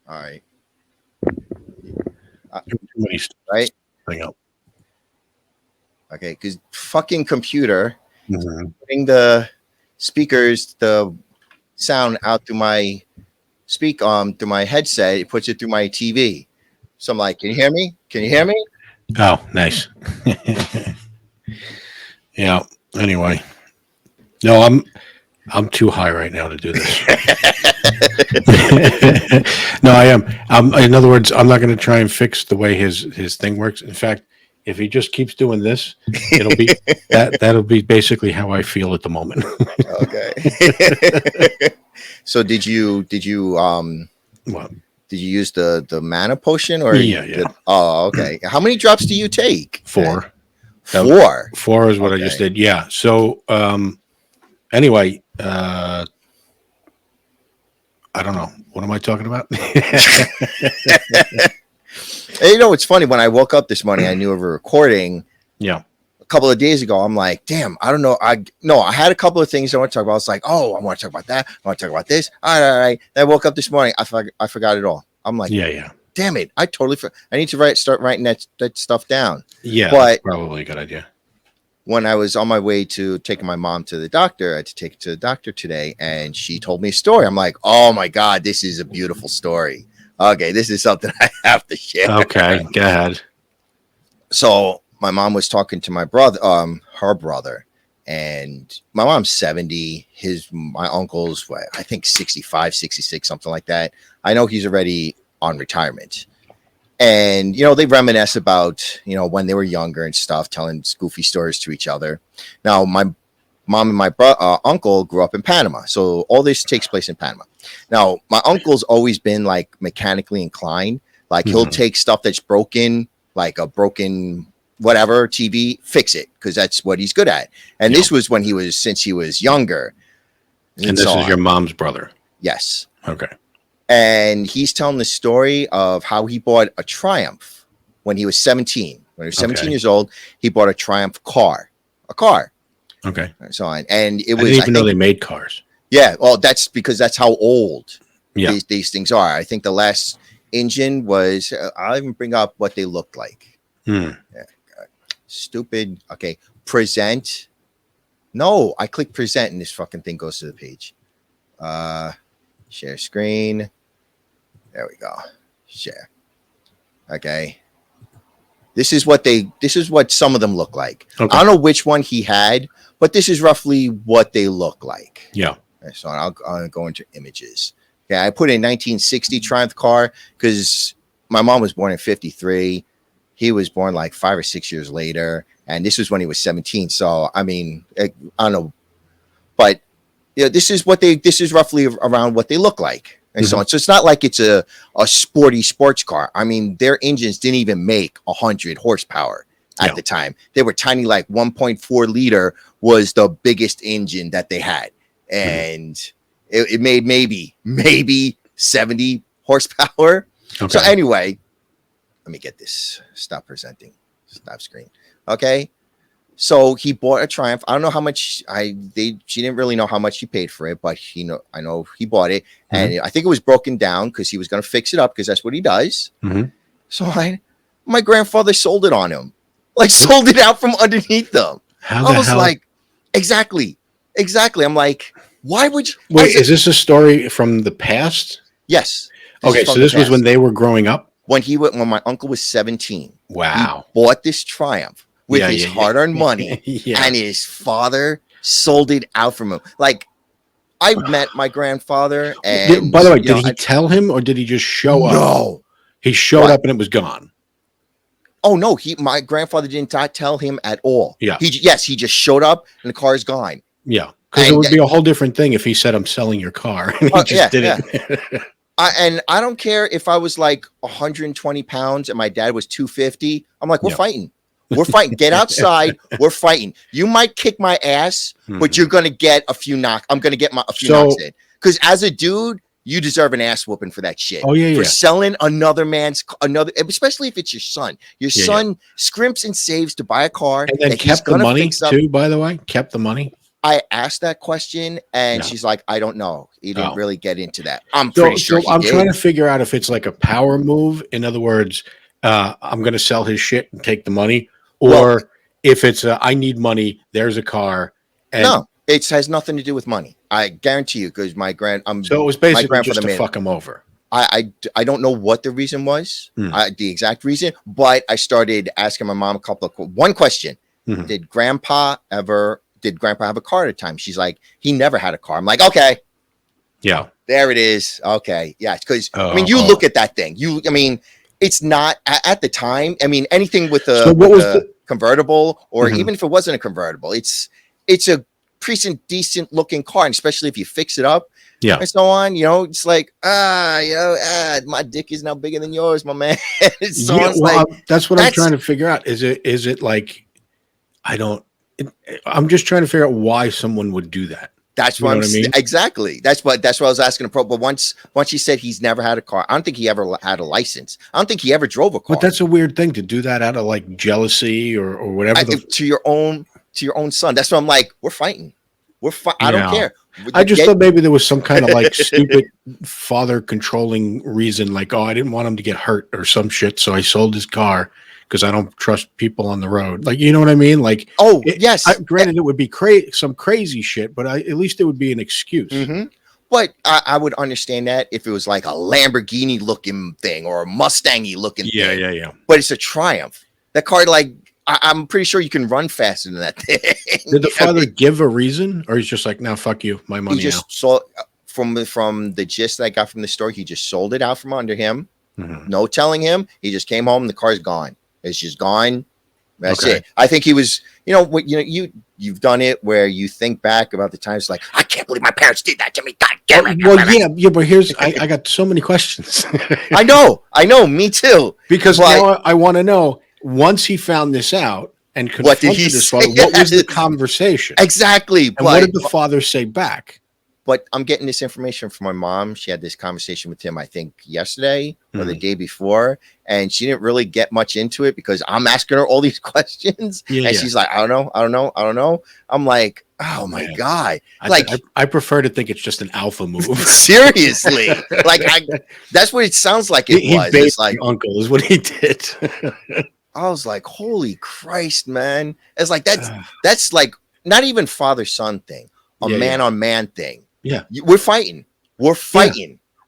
All right. Too many Right. thing up. Okay. Because fucking computer Mhm. putting the speakers, the sound out through my through my headset. It puts it through my TV. So I'm like, can you hear me? Can you hear me? Oh, nice. Yeah. Anyway, no, I'm too high right now to do this. No, I am. In other words, I'm not going to try and fix the way his thing works. In fact, if he just keeps doing this, it'll be that'll be basically how I feel at the moment. Okay. So Well, did you use the mana potion or yeah, yeah. oh, okay. How many drops do you take? Four. Four. Four is what I just Okay. did. Yeah. So anyway, I don't know. What am I talking about? Hey, you know, it's funny. When I woke up this morning, I knew of a recording Yeah. a couple of days ago. I'm like, damn, I don't know. I had a couple of things I want to talk about. I was like, oh, I want to talk about that. I want to talk about this. All right, all right. Then I woke up this morning. I forgot it all. I'm like, Yeah, yeah. damn it. I totally I need to start writing that stuff down. Yeah, But that's probably a good idea. when I was on my way to taking my mom to the doctor, I had to take her to the doctor today, and she told me a story. I'm like, oh my God, this is a beautiful story. Okay, this is something I have to share. Okay, go ahead. So my mom was talking to my brother, her brother, and my mom's 70. My uncle's, what, I think 65, 66, something like that. I know he's already on retirement. And, you know, they reminisce about, you know, when they were younger and stuff, telling goofy stories to each other. Now, my mom and my uncle grew up in Panama. So all this takes place in Panama. Now, my uncle's always been like mechanically inclined. Like he'll take stuff that's broken, like a broken whatever TV, fix it, because that's what he's good at. And this was since he was younger. And this is your mom's brother? Yes. Okay. And he's telling the story of how he bought a Triumph when he was 17. When he was 17 years old, he bought a Triumph car. A car. Okay. And so on. And it was, I didn't even know they made cars. Yeah. Well, that's because that's how old these things are. I think the last engine was, I'll even bring up what they looked like. Yeah. Stupid. Okay. Present. No, I click present and this fucking thing goes to the page. Share screen. There we go. Share. Okay. This is what some of them look like. Okay. I don't know which one he had, but this is roughly what they look like. Yeah. So I'll go into images. Okay. I put in 1960 Triumph car because my mom was born in 53. He was born like 5 or 6 years later. And this was when he was 17. So, I mean, I don't know. But yeah, this is roughly around what they look like. And so on. So it's not like it's a sporty sports car. I mean, their engines didn't even make 100 horsepower at the time. They were tiny, like 1.4 liter was the biggest engine that they had. And it made maybe 70 horsepower. Okay. So anyway, let me get this. Stop presenting. Stop screen. Okay. So he bought a Triumph. I don't know how much she didn't really know how much he paid for it, but I know he bought it. And I think it was broken down because he was going to fix it up because that's what he does. So my grandfather sold it on him, like sold it out from underneath them. I was like, exactly. I'm like, why would you? Wait, is this a story from the past? Yes. Okay. So this was when they were growing up? When my uncle was 17. Wow. He bought this Triumph with his hard-earned money, and his father sold it out from him. Like, I met my grandfather, and by the way, did he tell him, or did he just show up? No, he showed up and it was gone. Oh no, my grandfather didn't tell him at all. Yeah, he just showed up, and the car is gone. Yeah, because it would be a whole different thing if he said, "I'm selling your car," and he just did it. And I don't care if I was like 120 pounds and my dad was 250. I'm like, we're fighting. We're fighting. Get outside. We're fighting. You might kick my ass, but you're gonna get a few knocks. I'm gonna get a few knocks in. Because as a dude, you deserve an ass whooping for that shit. Oh yeah, for selling especially if it's your son. Your son scrimps and saves to buy a car, and then kept the money too. By the way, kept the money. I asked that question, and Yeah. she's like, I don't know. He didn't Oh. really get into that. I'm So, pretty sure so he I'm trying did. to figure out if it's like a power move. In other words, I'm going to sell his shit and take the money, Well, or if it's I need money. There's a car, and no, it has nothing to do with money. I guarantee you, because so it was my basically grandfather just to made. fuck him over. I don't know what the reason was, Hmm. the exact reason, but I started asking my mom one question: Mhm. Did Grandpa have a car at a time? She's like, he never had a car. I'm like, okay, Yeah. there it is. Okay, yeah, because I mean, Oh, you oh. look at that thing. I mean, it's not at the time. I mean, anything with So a what was the? convertible, or Mhm. even if it wasn't a convertible, it's a decent looking car, and especially if you fix it up Yeah. and so on. It's like my dick is now bigger than yours, my man. So Yeah. it's Well, like that's what I'm that's trying to figure out. Is it like I don't? I'm just trying to figure out why someone would do that. that's You what know what I mean? exactly. That's what I was asking the pro. But once he said he's never had a car, I don't think he ever had a license. I don't think he ever drove a car. But that's a weird thing to do that out of like jealousy or whatever To your own son. That's what I'm like. We're fighting. I don't Yeah. care. I just thought maybe there was some kind of like stupid father controlling reason, like, oh, I didn't want him to get hurt or some shit, so I sold his car because I don't trust people on the road. Like, you know what I mean? Like, yes. Granted, it would be some crazy shit, but at least it would be an excuse. Mm-hmm. But I would understand that if it was like a Lamborghini looking thing or a Mustangy looking thing. Yeah. But it's a Triumph. That car, like, I'm pretty sure you can run faster than that thing. Did the father give a reason, or he's just like, "No, fuck you, my money"? He just saw from the gist that I got from the store. He just sold it out from under him. Mhm. No telling him. He just came home. The car's gone. It's just gone. That's Okay. it. I think he was. You've done it where you think back about the times like, I can't believe my parents did that to me. God damn it. Well, yeah, but I got so many questions. I know, me too. Because now I want to know, once he found this out and What did confronted he his say? father, what was the conversation? Exactly. And what did the father say back? But I'm getting this information from my mom. She had this conversation with him, I think, yesterday or the day before, and she didn't really get much into it because I'm asking her all these questions, and she's like, I don't know. I'm like, oh my God. Like, I prefer to think it's just an alpha move. Seriously. Like, that's what it sounds like it was. It's like uncle is what he did. I was like, holy Christ, man. It's like, that's like not even father-son thing, a man-on-man thing. Yeah. We're fighting. Yeah.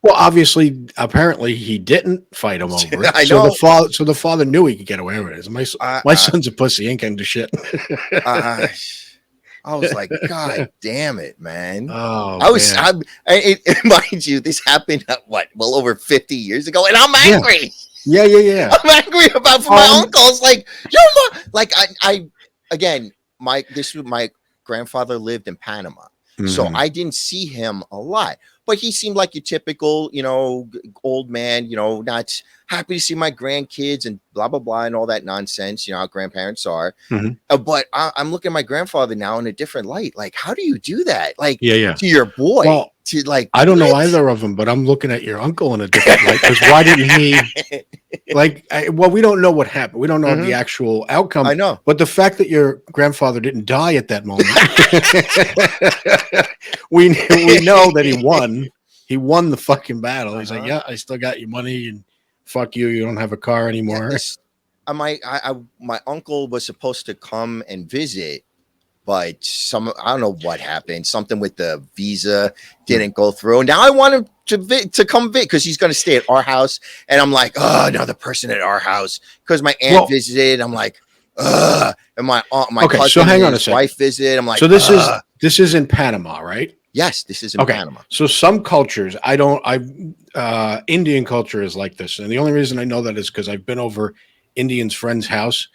Well, obviously, apparently he didn't fight him over it. I know. So the father knew he could get away with it. My son's a pussy. He ain't gonna do shit. I was like, God damn it, man. Oh, mind you, this happened over 50 years ago, and I'm angry. Yeah. I'm angry about my uncles. Like, like I again, my grandfather lived in Panama. So I didn't see him a lot, but he seemed like your typical, old man, not happy to see my grandkids and blah, blah, blah, and all that nonsense, how grandparents are. But I'm looking at my grandfather now in a different light. Like, how do you do that? Like, to your boy, well, I don't know either of them, but I'm looking at your uncle in a different light. Because why didn't he? We don't know what happened. We don't know the actual outcome. I know. But the fact that your grandfather didn't die at that moment, we know that he won. He won the fucking battle. He's like, yeah, I still got your money, and fuck you. You don't have a car anymore. Yeah, my uncle was supposed to come and visit, but I don't know what happened. Something with the visa didn't go through. Now I want him to come visit because he's going to stay at our house. And I'm like, oh, another person at our house because my aunt visited. I'm like, ugh. And my cousin, so hang on his wife visited. I'm like, so this is in Panama, right? Yes, this is in Panama. So some cultures, Indian culture is like this. And the only reason I know that is because I've been over Indians' friends' houses,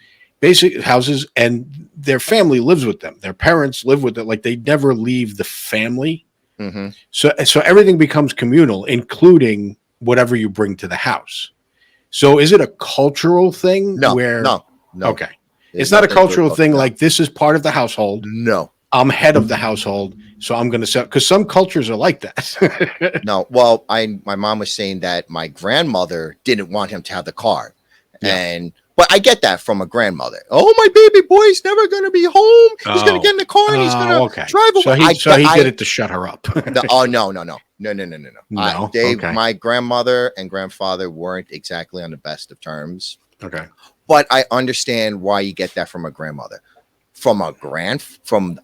and their family lives with them. Their parents live with it. Like, they never leave the family. So everything becomes communal, including whatever you bring to the house. So is it a cultural thing? No. Okay. It's not a cultural thing. Like, this is part of the household. No. I'm head of the household, so I'm going to sell, because some cultures are like that. No, well, my mom was saying that my grandmother didn't want him to have the car, and But I get that from a grandmother. Oh, my baby boy's never going to be home. He's going to Oh. get in the car and he's going to Okay. drive away. So he did it to shut her up. Oh, no. No. Okay. My grandmother and grandfather weren't exactly on the best of terms. Okay. But I understand why you get that from a grandmother. From a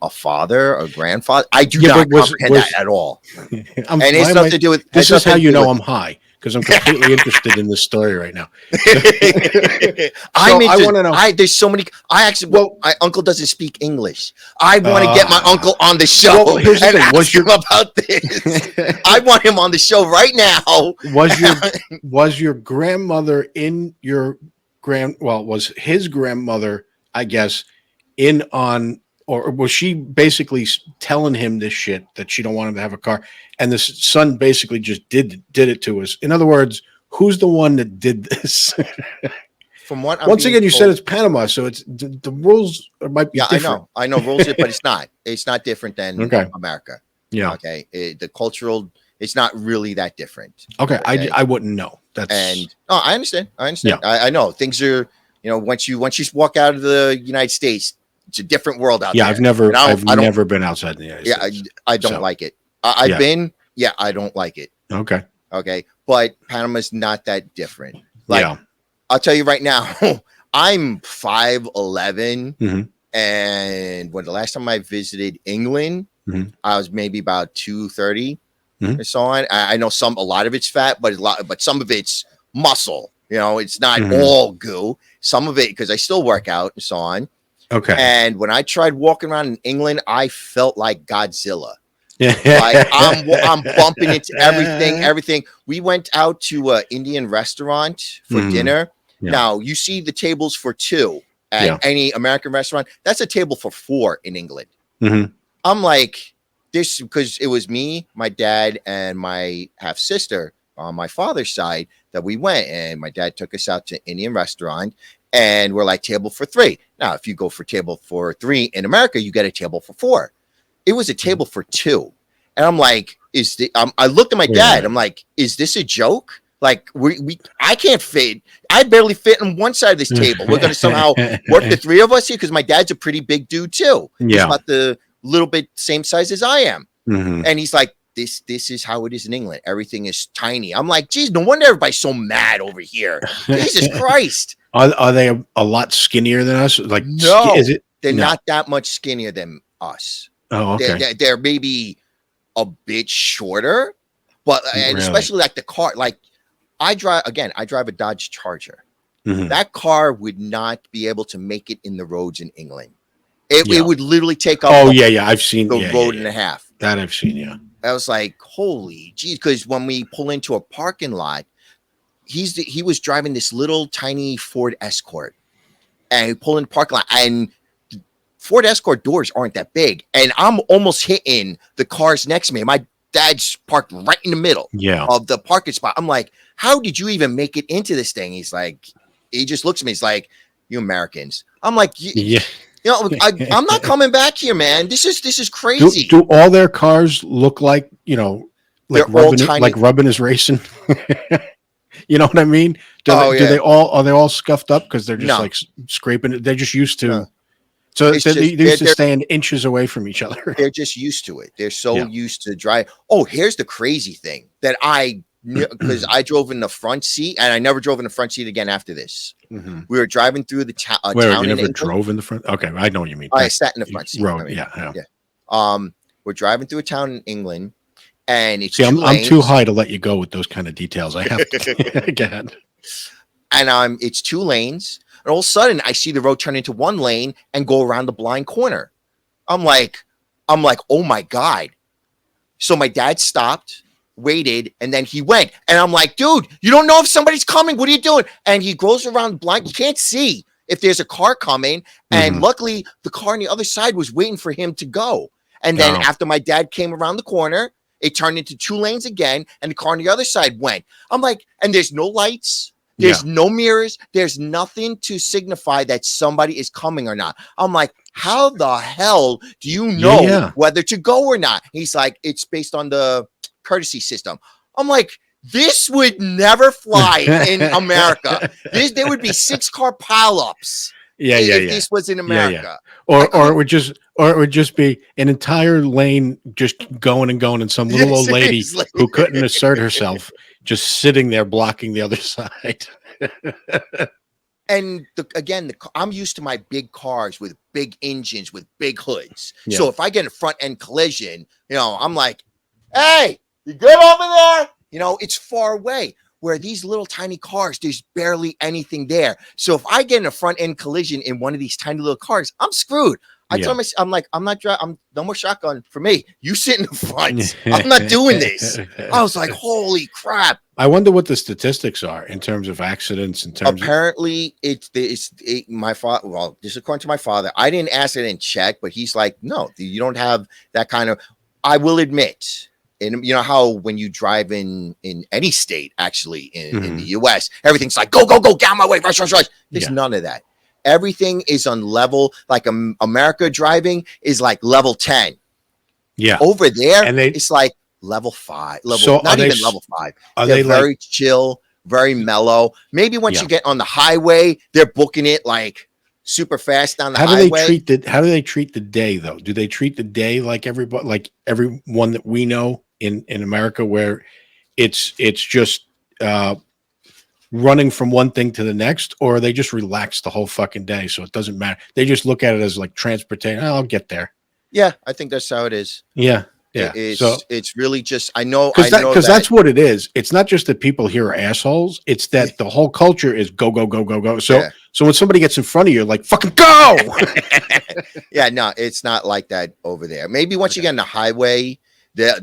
father or grandfather, I do not comprehend that at all. And it's nothing to do with. This is how you know I'm high, because I'm completely interested in this story right now. I want to know. There's so many. My uncle doesn't speak English. I want to get my uncle on the show. Well, here's the thing. Ask him about this. I want him on the show right now. Was your grandmother in your was his grandmother, I guess, in on, or was she basically telling him this shit that she don't want him to have a car, and the son basically just did it to us? In other words, who's the one that did this? From what once again, you said it's Panama, so it's the rules might be different. I know rules, but it's not different than America. Yeah. Okay. The cultural, it's not really that different. Okay. I wouldn't know. I understand. Yeah. I know things are, once you walk out of the United States, it's a different world out there. I've never been outside the United States. I don't like it. I've been, I don't like it. Okay. Okay. But Panama's not that different. I'll tell you right now, I'm 5'11", and when the last time I visited England, I was maybe about 230 or so on. I know a lot of it's fat, but some of it's muscle. It's not all goo. Some of it, because I still work out and so on. Okay. And when I tried walking around in England, I felt like Godzilla. Like I'm bumping into everything. We went out to an Indian restaurant for dinner. Yeah. Now you see the tables for two at any American restaurant. That's a table for four in England. I'm like, this, because it was me, my dad, and my half sister on my father's side that we went, and my dad took us out to an Indian restaurant, and we're like, table for three. Now, if you go for table for three in America, you get a table for four. It was a table for two. And I'm like, I looked at my dad. I'm like, is this a joke? Like I can't fit. I barely fit on one side of this table. We're going to somehow work the three of us here, because my dad's a pretty big dude too. He's about the little bit same size as I am. And he's like, this is how it is in England. Everything is tiny. I'm like, geez, no wonder everybody's so mad over here. Jesus Christ. Are they a lot skinnier than us? Like, no, they're not that much skinnier than us. Oh, okay. They're maybe a bit shorter, but and especially like the car, like I drive a Dodge Charger. That car would not be able to make it in the roads in England. It would literally take up. Oh, I've seen the road and a half. That I've seen. Yeah. I was like, holy geez, because when we pull into a parking lot, he was driving this little tiny Ford Escort, and he pulled in the parking lot, and Ford Escort doors aren't that big, and I'm almost hitting the cars next to me. My dad's parked right in the middle of the parking spot. I'm like, how did you even make it into this thing? He's like, he just looks at me. He's like, you Americans. I'm like, I'm not coming back here, man. This is crazy. Do all their cars look like, like Rubbin is racing? You know what I mean? Are they all scuffed up because they're just like scraping it? They're just used to. No. So they're used to staying inches away from each other. They're just used to it. They're so used to drive. Oh, here's the crazy thing that because I drove in the front seat, and I never drove in the front seat again after this. We were driving through the town. You never drove in the front? Okay, I know what you mean. I sat in the front seat. Road, yeah. We're driving through a town in England, and it's I'm too high to let you go with those kind of details. I have to. Go ahead. And it's 2 lanes, and all of a sudden I see the road turn into 1 lane and go around the blind corner. I'm like, oh my God. So my dad stopped, waited, and then he went. And I'm like, dude, you don't know if somebody's coming. What are you doing? And he goes around the blind. You can't see if there's a car coming. And luckily, the car on the other side was waiting for him to go. And then after my dad came around the corner, it turned into 2 lanes again, and the car on the other side went. I'm like, and there's no lights. There's no mirrors. There's nothing to signify that somebody is coming or not. I'm like, how the hell do you know whether to go or not? He's like, it's based on the courtesy system. I'm like, This would never fly in America. There would be 6-car pileups. If this was in America. Or it would just be an entire lane just going and going, and some little old lady who couldn't assert herself just sitting there blocking the other side. And again, I'm used to my big cars with big engines with big hoods. So if I get a front end collision, I'm like, hey, you good over there? It's far away. Where these little tiny cars, there's barely anything there. So if I get in a front end collision in one of these tiny little cars, I'm screwed. I told myself, I'm like, I'm not driving. No more shotgun for me. You sit in the front. I'm not doing this. I was like, holy crap. I wonder what the statistics are in terms of accidents. Apparently, it's my father. Well, just according to my father, I didn't ask it and check, but he's like, no, you don't have that kind of. I will admit. And you know how when you drive in any state, actually in the US, everything's like, go, go, go, get out my way, rush. There's none of that. Everything is on level, like America driving is like level 10. Yeah. Over there, it's like level 5. Not even level 5. They're very chill, very mellow. Maybe once you get on the highway, they're booking it like super fast down the highway. How do they treat the day though? Do they treat the day like everybody, like everyone that we know in America, where it's just running from one thing to the next, or are they just relaxed the whole fucking day, so it doesn't matter? They just look at it as like transportation. I'll get there. Yeah, I think that's how it is. Yeah. It's really just I know because that's what it is. It's not just that people here are assholes. It's that the whole culture is go go go go go. So when somebody gets in front of you, like fucking go. Yeah, no, it's not like that over there. Maybe once you get on the highway,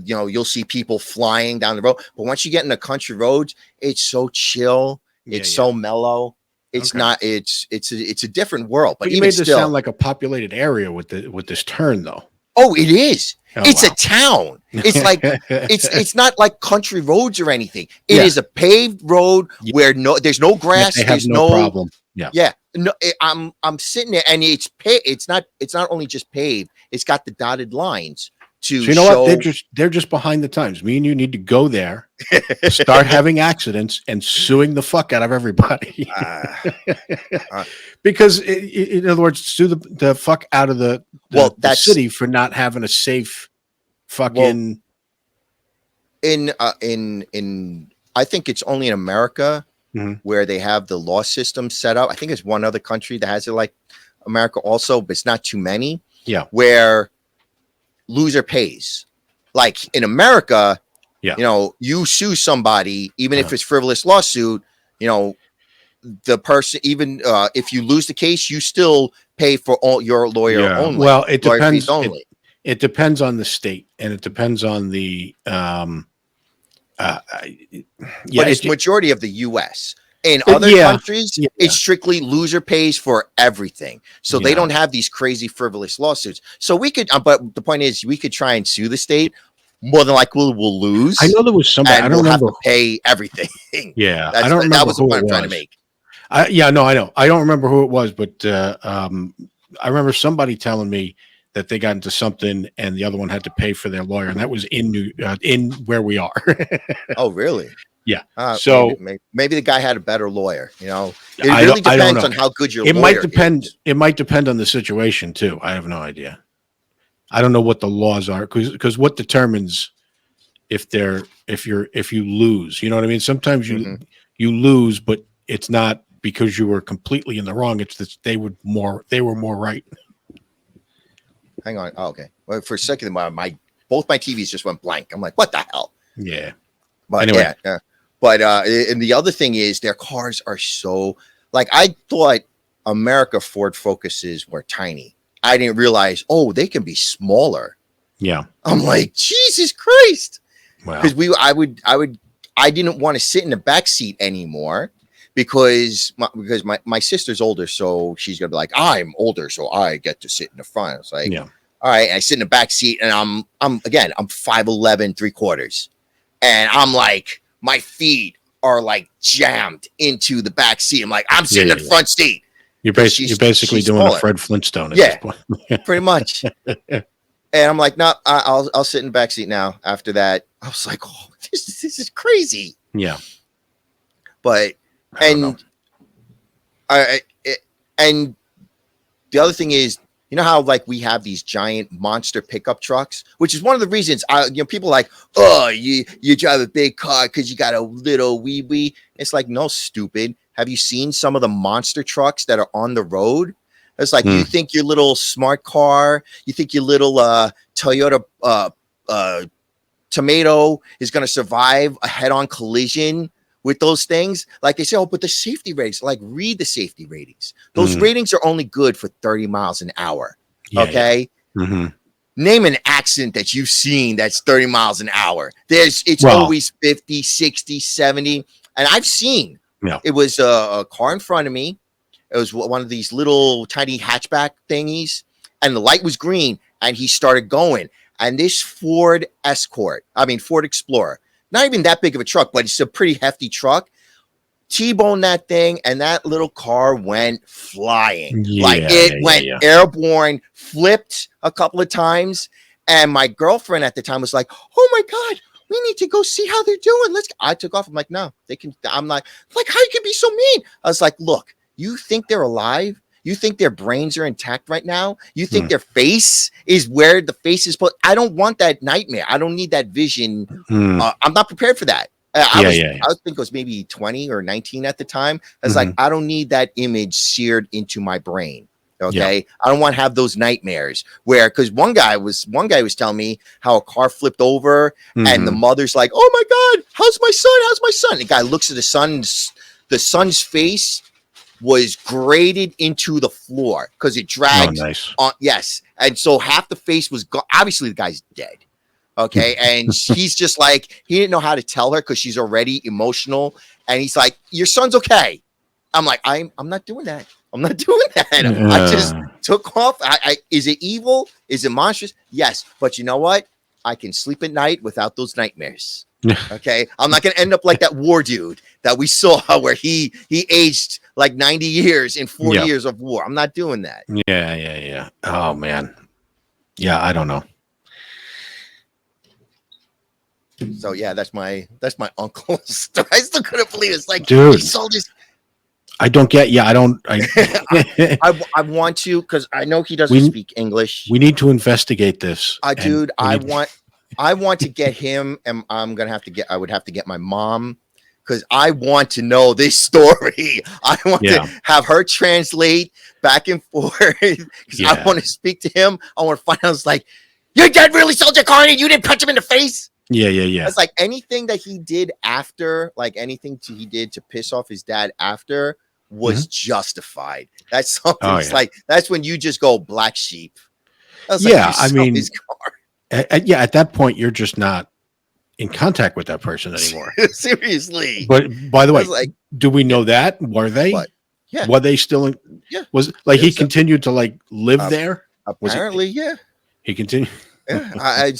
you'll see people flying down the road. But once you get in the country roads, it's so chill. It's so mellow. It's not. It's a different world. But you made this sound like a populated area with this turn, though. Oh, it is. It's a town. It's like it's not like country roads or anything. It is a paved road where there's no grass. There's no problem. Yeah. No, I'm sitting there and it's not only just paved. It's got the dotted lines. So you know what? They're just behind the times. Me and you need to go there, start having accidents and suing the fuck out of everybody. Because in other words, sue the fuck out of the city for not having a safe fucking. In I think it's only in America where they have the law system set up. I think there's one other country that has it like America also, but it's not too many. Yeah. Where loser pays. Like in America, you sue somebody, even if it's frivolous lawsuit, the person, even if you lose the case, you still pay for all your lawyer only. Well, it depends. It depends on the state, and it depends on the but it's majority of the US. In other countries, it's strictly loser pays for everything. So they don't have these crazy frivolous lawsuits. So we could, but the point is, we could try and sue the state. More than likely, we'll lose. I know there was somebody. I don't remember. Have to pay everything. Yeah, I don't remember. That was the point I'm trying to make. I know. I don't remember who it was, but I remember somebody telling me that they got into something and the other one had to pay for their lawyer, and that was in where we are. Oh, really? Yeah. So maybe the guy had a better lawyer. It really depends on how good your lawyer is. It might depend on the situation too. I have no idea. I don't know what the laws are because what determines if you lose, you know what I mean? Sometimes you lose, but it's not because you were completely in the wrong. It's that they were more right. Hang on. Oh, okay. Well, for a second, both my TVs just went blank. I'm like, what the hell? Yeah. But anyway. But and the other thing is their cars are so like I thought America Ford Focuses were tiny. I didn't realize, they can be smaller. Yeah. I'm like, Jesus Christ. Wow. Because I didn't want to sit in the back seat anymore because my sister's older, so she's gonna be like, I'm older, so I get to sit in the front. It's like, all right, I sit in the back seat and I'm 5'11", 3/4. And I'm like, my feet are like jammed into the back seat. I'm like, I'm sitting in the front seat. You're basically doing smaller. A Fred Flintstone at this point. Pretty much. And I'm like, no, I'll sit in the back seat now. After that, I was like, this is crazy. Yeah. But I don't know. and and the other thing is, you know how like we have these giant monster pickup trucks, which is one of the reasons people are like, oh, you drive a big car because you got a little wee wee. It's like, no, stupid. Have you seen some of the monster trucks that are on the road? It's like, you think your little smart car, you think your little Toyota tomato is going to survive a head-on collision with those things? Like they say, oh, but the safety ratings, like read the safety ratings. Those ratings are only good for 30 miles an hour. Yeah, okay. Yeah. Name an accident that you've seen that's 30 miles an hour. It's always 50, 60, 70. And I've seen, it was a car in front of me. It was one of these little tiny hatchback thingies, and the light was green, and he started going. And this Ford Explorer, not even that big of a truck, but it's a pretty hefty truck, T-boned that thing, and that little car went flying. Went airborne, flipped a couple of times. And my girlfriend at the time was like, oh my God, we need to go see how they're doing. I took off. I'm like, no, they can. I'm like, how you can be so mean? I was like, look, you think they're alive? You think their brains are intact right now? You think their face is where the face is put? I don't want that nightmare. I don't need that vision. I'm not prepared for that. I think it was maybe 20 or 19 at the time. I was like, I don't need that image seared into my brain. Okay. I don't want to have those nightmares because one guy was telling me how a car flipped over and the mother's like, oh my God, how's my son? How's my son? The guy looks at the son's face was graded into the floor because it dragged on. Yes. And so half the face was gone. Obviously the guy's dead. Okay. And he's just like, he didn't know how to tell her because she's already emotional. And he's like, your son's okay. I'm like, I'm not doing that. I'm not doing that. I just took off. Is it evil? Is it monstrous? Yes. But you know what? I can sleep at night without those nightmares. Okay. I'm not going to end up like that war dude that we saw where he aged like 90 years in 4 years of war. I'm not doing that. Yeah. Oh man. Yeah. I don't know. So yeah, that's my uncle's story. I still couldn't believe it. It's like, dude, he sold his. I don't get. Yeah, I don't. I want to because I know he doesn't speak English. We need to investigate this, dude. I want to get him, and I would have to get my mom because I want to know this story. I want to have her translate back and forth because I want to speak to him. I want to find out. It's like, your dad really sold your car and you didn't punch him in the face. Yeah. It's like anything that he did after, like anything he did to piss off his dad after was justified. That's something. It's like, that's when you just go black sheep. I mean, his car. At that point, you're just not in contact with that person anymore. Seriously. But by the way, do we know that? Were they? What? Yeah. Were they still in? Yeah. Was like he continued to like live there? Apparently, He continued. Yeah.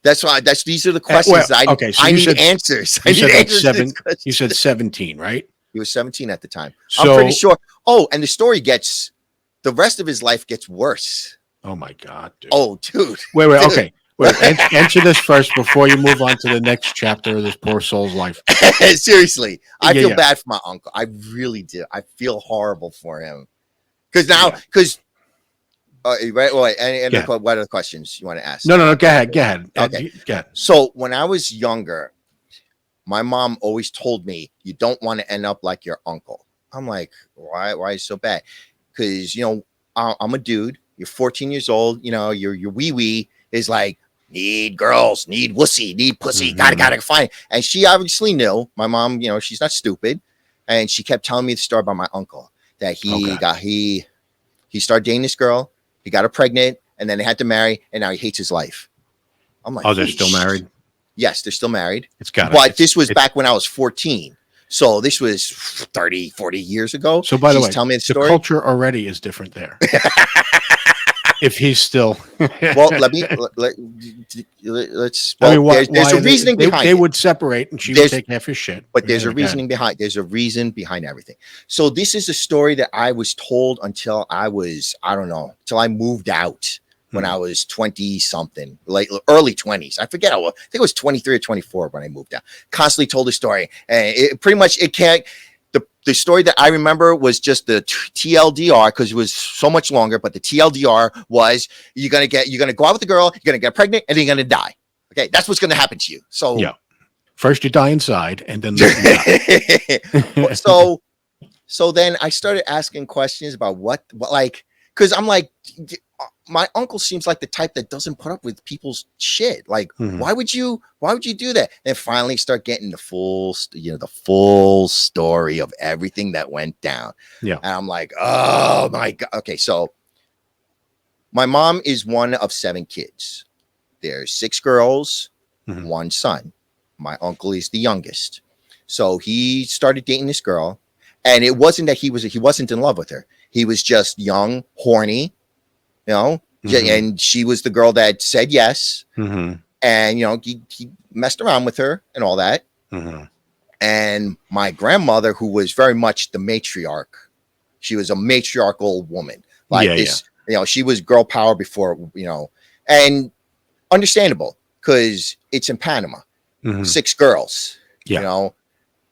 These are the questions I need answers. I need answers. You said 17, right? He was 17 at the time. So, I'm pretty sure. Oh, and the rest of his life gets worse. Oh my God, dude. Oh, dude. Wait. Dude. Okay. Wait, answer this first before you move on to the next chapter of this poor soul's life. Seriously. I feel bad for my uncle. I really do. I feel horrible for him. Because right. Well, what other questions you want to ask? No. Go ahead. Okay. Go ahead. So when I was younger, my mom always told me you don't want to end up like your uncle. I'm like, why? Why is it so bad? Because I'm a dude. You're 14 years old. Your wee wee is like need girls, need wussy, need pussy. Gotta find it. And she obviously knew. My mom, she's not stupid, and she kept telling me the story about my uncle that he started dating this girl. He got her pregnant, and then they had to marry, and now he hates his life. I'm like, they're still married? Yes, they're still married. But this was back when I was 14. So this was 30, 40 years ago. So by the way, tell me the story. The culture already is different there. If he's still well, let's. Well, there's a reasoning behind it. They would separate, and she would take half his shit. But there's a reasoning behind. There's a reason behind everything. So this is a story that I was told until I was, I don't know, till I moved out. when I was 20 something, like early 20s. I forget. I think it was 23 or 24 when I moved down. Constantly told the story. And it pretty much, it can't, the story that I remember was just the TLDR because it was so much longer. But the TLDR was you're going to go out with the girl, you're going to get pregnant, and then you're going to die. Okay. That's what's going to happen to you. So, yeah. First you die inside and then so then I started asking questions about what like, because I'm like, my uncle seems like the type that doesn't put up with people's shit. Like, why would you do that? And finally start getting the full story of everything that went down. Yeah. And I'm like, oh my God. Okay. So my mom is one of 7 kids. There's 6 girls, 1 son. My uncle is the youngest. So he started dating this girl. And it wasn't that he wasn't in love with her. He was just young, horny, you know, and she was the girl that said yes. And, you know, he messed around with her and all that. And my grandmother, who was very much the matriarch, she was a matriarchal woman. Like you know, she was girl power before, you know, and understandable because it's in Panama. 6 girls, you know,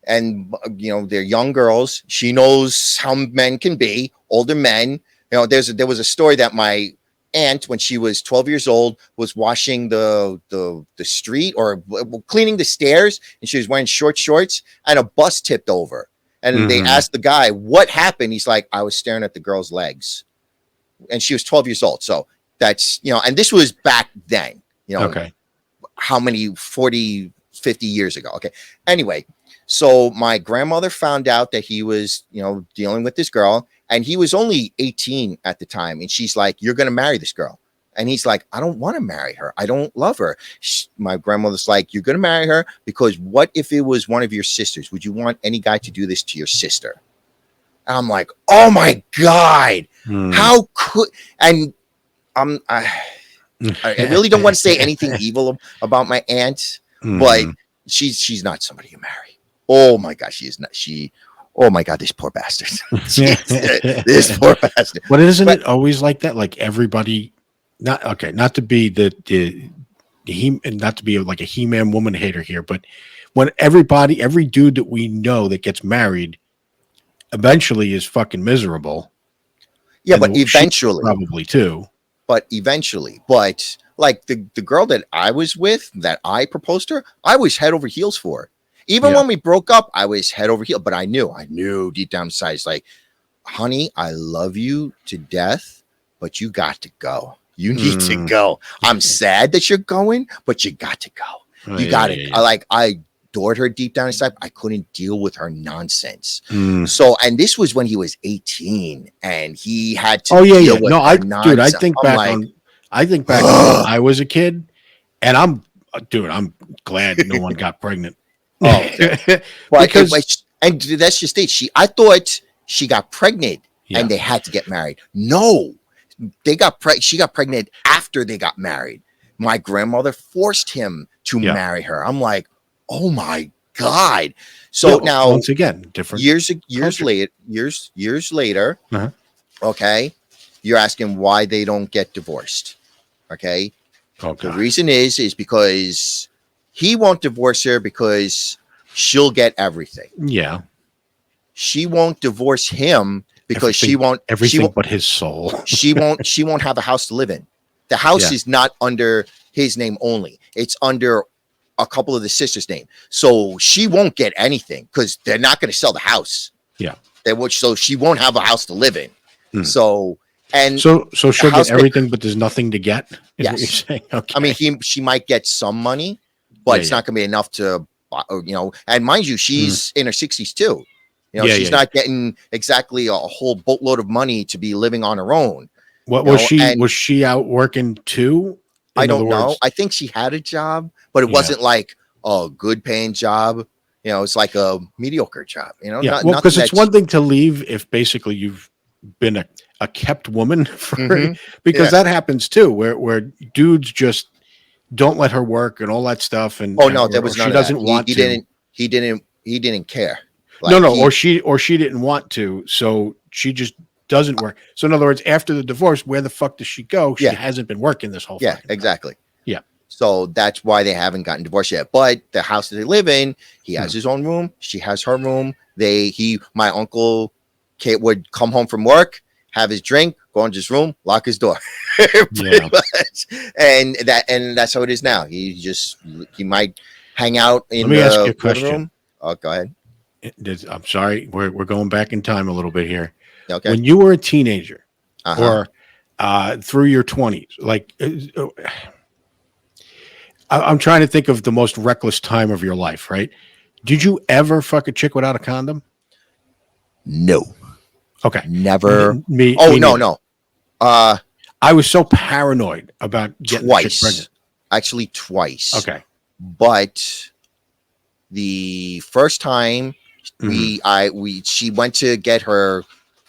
and, you know, they're young girls. She knows how men can be, older men. You know, there was a story that my aunt, when she was 12 years old, was washing the street or cleaning the stairs, and she was wearing short shorts, and a bus tipped over. And they asked the guy, what happened? He's like, I was staring at the girl's legs. And she was 12 years old. So that's, you know, and this was back then, you know, how many 40, 50 years ago. Okay. Anyway, so my grandmother found out that he was, you know, dealing with this girl, and he was only 18 at the time. And she's like, you're going to marry this girl. And he's like, I don't want to marry her. I don't love her. My grandmother's like, you're going to marry her because what if it was one of your sisters? Would you want any guy to do this to your sister? And I'm like, oh my God, how could, and I really don't want to say anything evil about my aunt, but she's not somebody you marry. Oh my God, she is not. Oh my God, this poor bastard. This poor bastard. But isn't it always like that? Like everybody, not to be not to be like a He-Man woman hater here, but when every dude that we know that gets married eventually is fucking miserable. Yeah, but eventually, probably too. But eventually, like the girl that I was with, that I proposed to her, I was head over heels for her. Even when we broke up, I was head over heels. But I knew deep down inside, it's like, honey, I love you to death, but you got to go. You need to go. I'm sad that you're going, but you got to go. You got to. I adored her deep down inside. I couldn't deal with her nonsense. So, and this was when he was 18, and he had to. Deal with her nonsense. I think back when I was a kid, and I'm glad no one got pregnant. Oh, because and that's just it. I thought she got pregnant and they had to get married. No, she got pregnant after they got married. My grandmother forced him to marry her. I'm like, oh my God. So now, once again, different years later, okay, you're asking why they don't get divorced. Okay. The reason is because he won't divorce her because she'll get everything. Yeah. She won't divorce him because she won't but his soul. she won't have a house to live in. The house is not under his name only. It's under a couple of the sisters' name. So she won't get anything because they're not going to sell the house. Yeah. So she won't have a house to live in. So she'll get everything, but there's nothing to get. Yes. What you're saying. Okay. I mean, she might get some money, but it's not going to be enough to, you know, and mind you, she's in her 60s too. You know, she's not getting exactly a whole boatload of money to be living on her own. What was she out working too? I don't know. I think she had a job, but it wasn't like a good paying job. You know, it's like a mediocre job, you know? Yeah. Because it's one thing to leave if basically you've been a kept woman because that happens too, where dudes just don't let her work and all that stuff. And there was none she of doesn't that. want to. He didn't care. Like or she didn't want to, so she just doesn't work. So in other words, after the divorce, where the fuck does she go? She Yeah. hasn't been working this whole Yeah, fucking exactly. time. Yeah. So that's why they haven't gotten divorced yet. But the house that they live in, he has his own room. She has her room. My uncle Kate would come home from work, have his drink, go into his room, lock his door. Yeah. And that's how it is now. He might hang out in Let me ask you a the living question. room. Oh, go ahead. I'm sorry, we're going back in time a little bit here. Okay. When you were a teenager Uh-huh. or through your 20s, like I'm trying to think of the most reckless time of your life, right? Did you ever fuck a chick without a condom? No. Okay. Never. Me Oh, no, neither. no. I was so paranoid about getting a chick pregnant. Actually, twice. Okay. But the first time she went to get her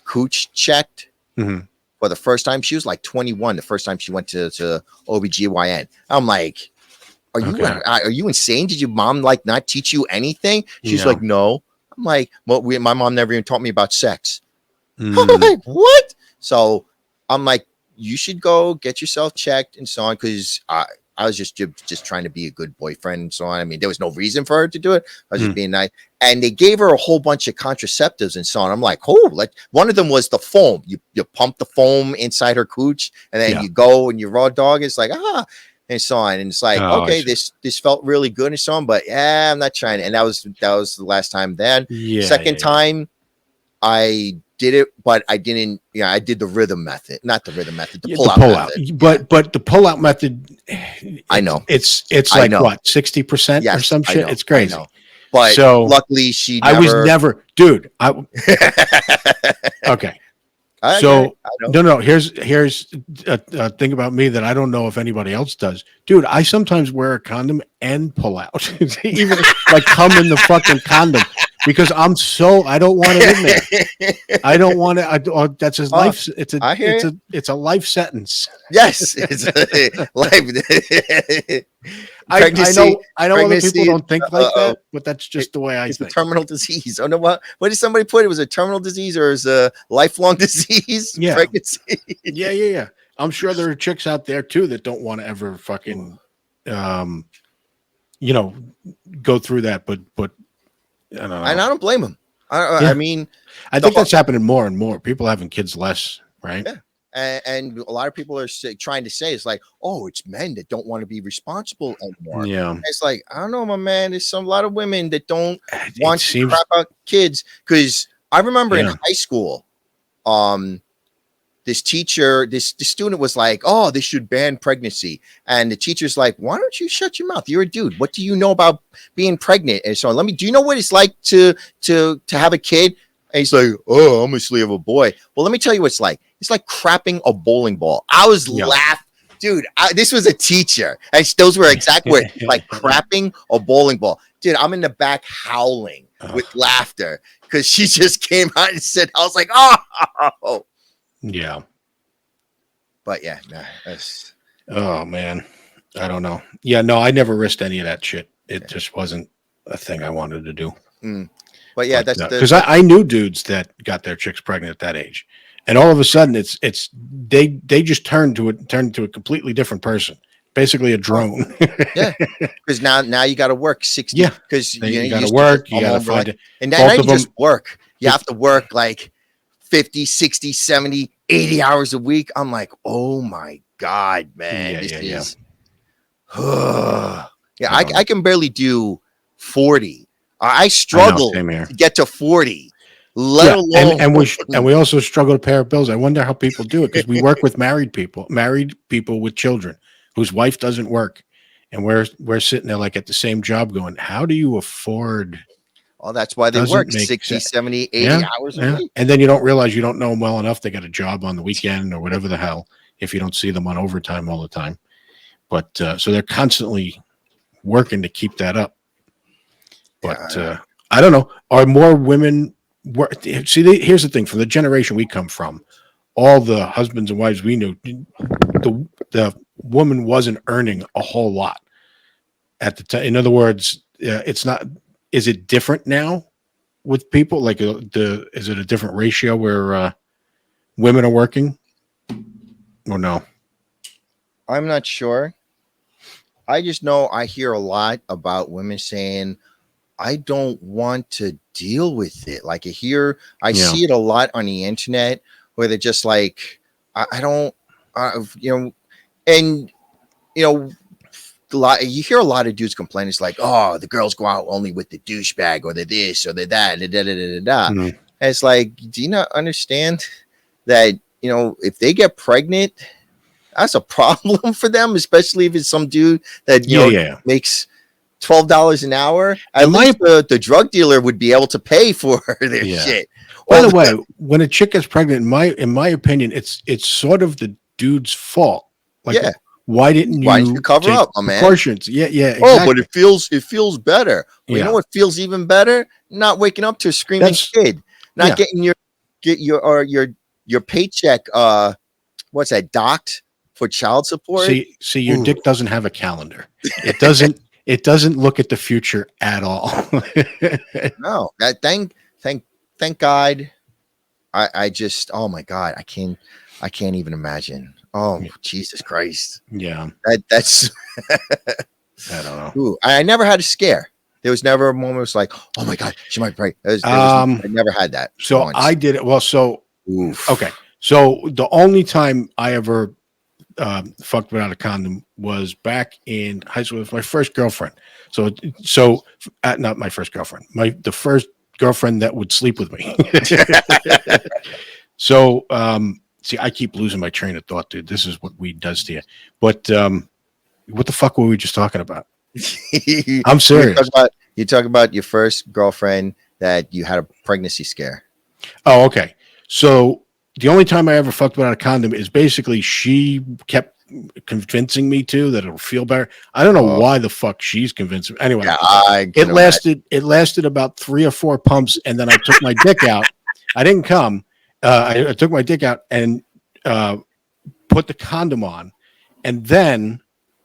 cooch checked for the first time. She was like 21 the first time she went to OBGYN. I'm like, are you insane? Did your mom like not teach you anything? She's like, no. I'm like, well, my mom never even taught me about sex. I'm like, what? So I'm like, you should go get yourself checked and so on, because I was just trying to be a good boyfriend and so on. I mean, there was no reason for her to do it. I was just being nice. And they gave her a whole bunch of contraceptives and so on. I'm like, oh, like one of them was the foam. You pump the foam inside her cooch, and then you go and you raw dog. It's like, and so on. And it's like, okay, this felt really good and so on, but yeah, I'm not trying. And that was the last time then. Second time I did it, but I didn't. Yeah, I did the rhythm method, not the rhythm method, the pull out method. But the pull out method, I know it's like what 60% or some shit. It's crazy. But so luckily I was never, dude. Okay. So no. Here's a thing about me that I don't know if anybody else does, dude. I sometimes wear a condom and pull out, even like come in the fucking condom, because I don't want it in there. I don't want it. That's his life. It's a life sentence. Yes, it's a life. I know other people don't think like that, but that's just the way I think. It's a terminal disease. Oh no, what did somebody put? It was a terminal disease or is a lifelong disease? Yeah. Pregnancy. Yeah. I'm sure there are chicks out there too that don't want to ever fucking, go through that. But I don't know. And I don't blame them. I mean, I think that's happening more and more. People having kids less, right? Yeah. And a lot of people are trying to say it's like, oh, it's men that don't want to be responsible anymore. Yeah, and it's like, I don't know, my man. There's a lot of women that don't want to crap out kids. Because I remember in high school, this teacher, this student was like, oh, they should ban pregnancy, and the teacher's like, why don't you shut your mouth? You're a dude. What do you know about being pregnant? And so do you know what it's like to have a kid? And he's like, oh, I'm a slave of a boy. Well, let me tell you what it's like. It's like crapping a bowling ball. I was laughing. Dude, this was a teacher. And those were exact words. Like crapping a bowling ball. Dude, I'm in the back howling with laughter because she just came out and said, I was like, oh. Yeah. But yeah, oh, man. I don't know. Yeah, no, I never risked any of that shit. It just wasn't a thing I wanted to do. But yeah, that's because I knew dudes that got their chicks pregnant at that age, and all of a sudden they just turned to a completely different person, basically a drone. Yeah, because now you got to work 60. Yeah, because you got to work, you got to find it, and now you just work. You have to work like 50, 60, 70, 80 hours a week. I'm like, oh my god, man, this is. I can barely do 40. I struggle to get to 40, let alone. And we also struggle to pay our bills. I wonder how people do it, because we work with married people with children whose wife doesn't work, and we're sitting there like at the same job going, how do you afford? Oh, that's why they work 60, 70, 80 hours a week. And then you don't realize you don't know them well enough. They got a job on the weekend or whatever the hell, if you don't see them on overtime all the time. But so they're constantly working to keep that up. But I don't know. Are more women? Here's the thing. From the generation we come from, all the husbands and wives we knew, the woman wasn't earning a whole lot at the time. In other words, it's not. Is it different now with people? Like is it a different ratio where women are working or no? I'm not sure. I just know I hear a lot about women saying, I don't want to deal with it. Like I Yeah. see it a lot on the internet where they're just like, I don't, and you know, you hear a lot of dudes complain. It's like, oh, the girls go out only with the douchebag or the this or the that, da, da, da, da, da. Mhm. And it's like, do you not understand that, if they get pregnant, that's a problem for them, especially if it's some dude that, Yeah. makes $12 an hour. At In least my the drug dealer would be able to pay for their Yeah. shit. By Or the way, when a chick gets pregnant, in my opinion, it's sort of the dude's fault. Like, yeah, why didn't why didn't you you cover take up, my man? precautions? Yeah, Oh, but exactly. it feels better. Well, you know Yeah, what feels even better? Not waking up to a screaming that's kid, not yeah. getting your paycheck. What's that? Docked for child support. See, your Ooh, dick doesn't have a calendar. It doesn't. It doesn't look at the future at all. no. That thank God. I just, oh my God, I can't even imagine. Oh Jesus Christ. Yeah, That's I don't know. ooh, I never had a scare. There was never a moment where it's like, oh my God, she might break. I never had that So once. I did it. Well, so Oof. okay. So the only time I ever fucked without a condom was back in high school with my first girlfriend. So not my first girlfriend, the first girlfriend that would sleep with me. So see, I keep losing my train of thought, dude. This is what weed does to you. But what the fuck were we just talking about? I'm serious. You talk about your first girlfriend that you had a pregnancy scare. Oh, okay. So the only time I ever fucked without a condom is basically she kept convincing me that it'll feel better. I don't know Oh, why the fuck she's convincing me. Anyway, yeah, I it can imagine. lasted about 3 or 4 pumps, and then I took my dick out. I didn't come. I took my dick out and put the condom on, and then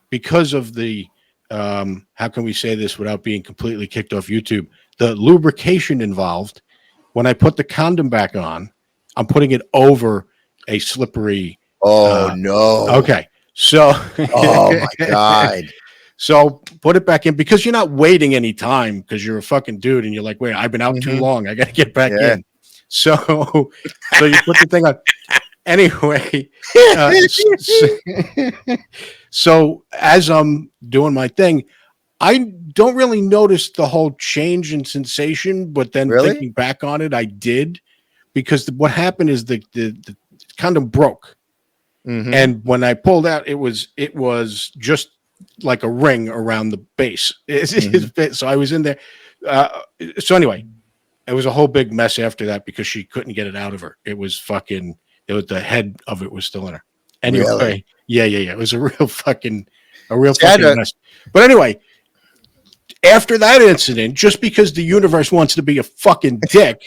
because of the how can we say this without being completely kicked off YouTube? The lubrication involved. When I put the condom back on, I'm putting it over a slippery. Oh no. Okay, so Oh my God. so put it back in because you're not waiting any time because you're a fucking dude and you're like, wait, I've been out too Hmm. long. I got to get back Yeah. in. So so you put the thing on. Anyway, so as I'm doing my thing, I don't really notice the whole change in sensation, but then Really? thinking back on it, I did because what happened is the condom broke, Hmm. and when I pulled out, it was just like a ring around the base. Hmm. So I was in there. Uh, so anyway, it was a whole big mess after that because she couldn't get it out of her. It was fucking. It was the head of it was still in her. Really? Anyway, yeah. It was a real See, I had fucking a, mess. But anyway, after that incident, just because the universe wants to be a fucking dick,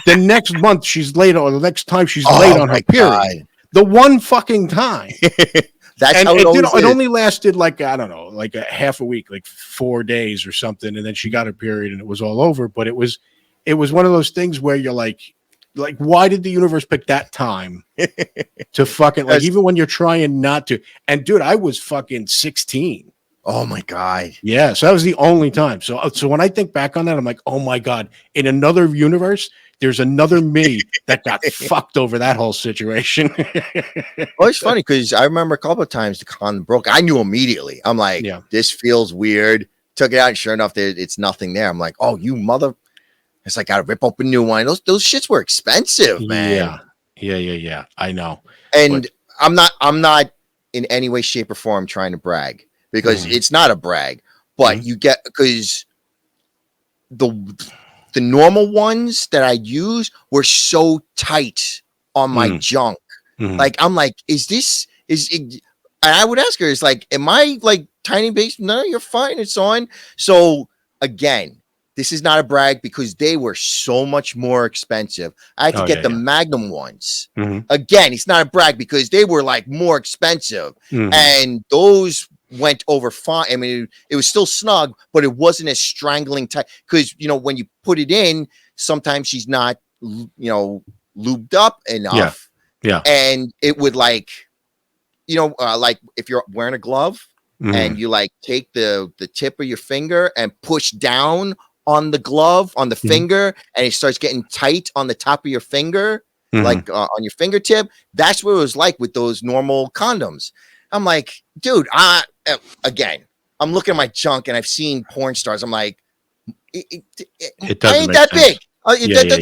the next month she's late, or the next time she's late oh on her my period, God. the one fucking time, That's and how it always it is. only lasted like I don't know, like a half a week, like 4 days or something, and then she got her period and it was all over. But it was one of those things where you're like why did the universe pick that time to fucking like That's- even when you're trying not to? And dude, I was fucking 16. oh my God. Yeah, so that was the only time. So when I think back on that, I'm like, oh my God, in another universe, there's another me that got fucked over that whole situation. Well, it's funny because I remember a couple of times the condom broke. I knew immediately. I'm like, Yeah. this feels weird. Took it out, and sure enough, it's nothing there. I'm like, oh, you mother. It's like, gotta rip open new one. Those shits were expensive, man. Yeah. I know. And But I'm not in any way, shape, or form trying to brag because Mhm. it's not a brag, but Mhm. you get because the the normal ones that I use were so tight on my Mhm. junk. Mhm. Like, I'm like, is this is it, and I would ask her, is like, am I like tiny base? No, you're fine. It's on. So again, this is not a brag because they were so much more expensive. I had to Oh get the yeah. Magnum ones. Mhm. Again, it's not a brag because they were like more expensive. Mhm. And those went over fine. I mean, it was still snug, but it wasn't as strangling tight. Because when you put it in, sometimes she's not, you know, lubed up Yeah. enough, Yeah. and it would like, like if you're wearing a glove and Mhm. you like take the tip of your finger and push down on the glove on the Mhm. finger, and it starts getting tight on the top of your finger, Mhm. like on your fingertip. That's what it was like with those normal condoms. I'm like, dude, again, I'm looking at my junk and I've seen porn stars. I'm like, It I doesn't ain't make that sense. big. Yeah, That yeah, yeah.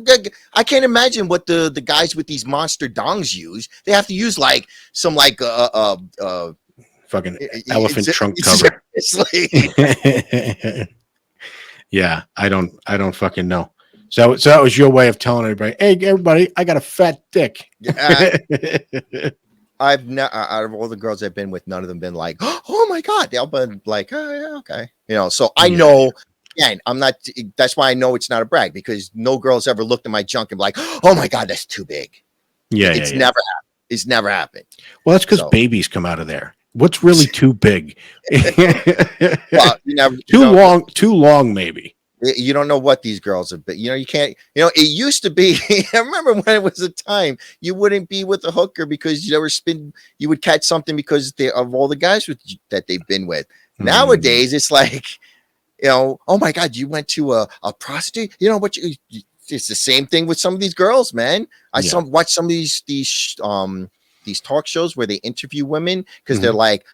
doesn't, I can't imagine what the guys with these monster dongs use. They have to use like some like Fucking elephant it's trunk cover. seriously. Yeah, I don't fucking know. So that was your way of telling everybody, hey, everybody, I got a fat dick. Yeah, I've never, out of all the girls I've been with, none of them been like, oh my god. They'll been like, oh yeah, okay, So I Yeah. know. Again, I'm not. That's why I know it's not a brag, because no girl's ever looked at my junk and be like, oh my god, that's too big. Yeah, It's yeah. never happened. It's never happened. Well, that's because So, babies come out of there. What's really too big? well, you never, Too long, maybe. you don't know what these girls have been. You can't. It used to be. I remember when it was a time you wouldn't be with a hooker because you were You would catch something because of all the guys that they've been with. Nowadays, it's like, oh my god, you went to a prostitute. What it's the same thing with some of these girls, man. I Yeah. watch some of these talk shows where they interview women because they're like,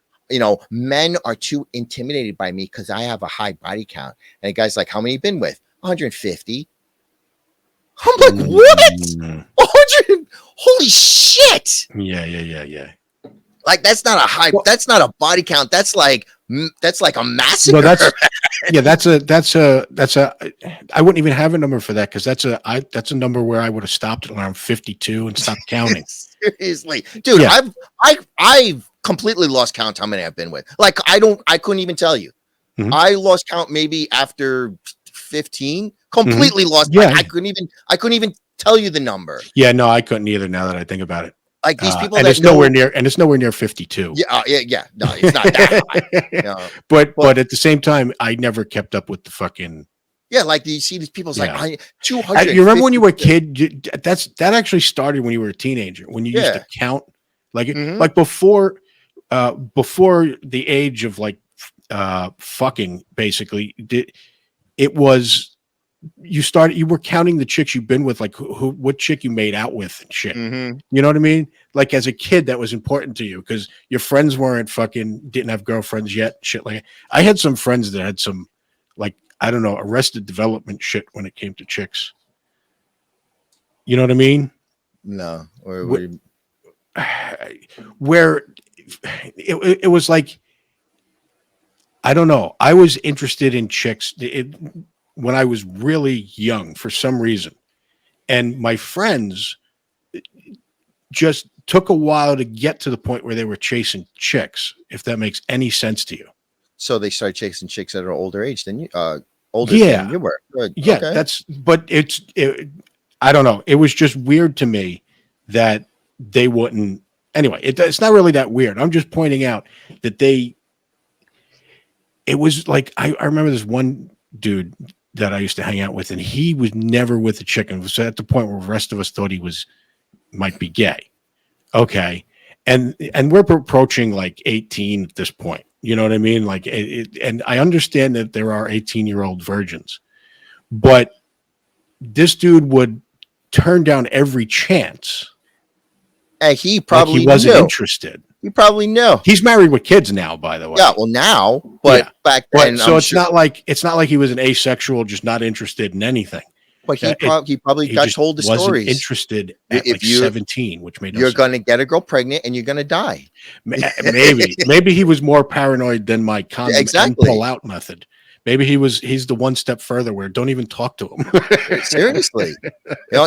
men are too intimidated by me because I have a high body count. And the guy's like, how many you been with? 150. I'm like, what? Mm. 100? Holy shit. Yeah. Like, that's not a high, Well, that's not a body count. That's like a massacre. well, that's I wouldn't even have a number for that, because that's a number where I would have stopped at around 52 and stopped counting. Seriously, dude, Yeah. I've completely lost count how many I've been with. Like, I couldn't even tell you. Mhm. I lost count maybe after 15. Completely lost. Yeah. I couldn't even tell you the number. Yeah, no, I couldn't either, now that I think about it. Like, these people and that it's know, nowhere near 52. yeah. No, it's not that high. But at the same time, I never kept up with the fucking. Yeah, like you see these people's Yeah. like 200. You remember when you were a kid? That actually started when you were a teenager, when you used Yeah. to count, like Mhm. like before the age of like fucking, basically. It was, you were counting the chicks you've been with, like what chick you made out with and shit. Mhm. You know what I mean? Like, as a kid, that was important to you because your friends didn't have girlfriends yet. Shit, like, I had some friends that had some, like, I don't know, Arrested Development shit when it came to chicks. You know what I mean? No. Where it was like, I don't know. I was interested in chicks when I was really young for some reason. And my friends just took a while to get to the point where they were chasing chicks, if that makes any sense to you. So they started chasing chicks at an older age than you, older Yeah. than you were. Good. Yeah, Okay. I don't know. It was just weird to me that they wouldn't. Anyway, it's not really that weird. I'm just pointing out that it was like, I remember this one dude that I used to hang out with, and he was never with a chick, and was at the point where the rest of us thought he might be gay. Okay. And we're approaching like 18 at this point. You know what I mean? Like, and I understand that there are 18-year-old virgins, but this dude would turn down every chance. And he Like, probably he wasn't knew. interested. He probably knew. He's married with kids now, by the way. Yeah, well now, but back then, so I'm it's sure, not like he was an asexual, just not interested in anything. but he probably got just told the wasn't stories. interested at If like 17, which made no You're sense. gonna get a girl pregnant and you're gonna die. Maybe he was more paranoid than my condom and pull out method. Maybe he's the one step further, where don't even talk to him. Seriously,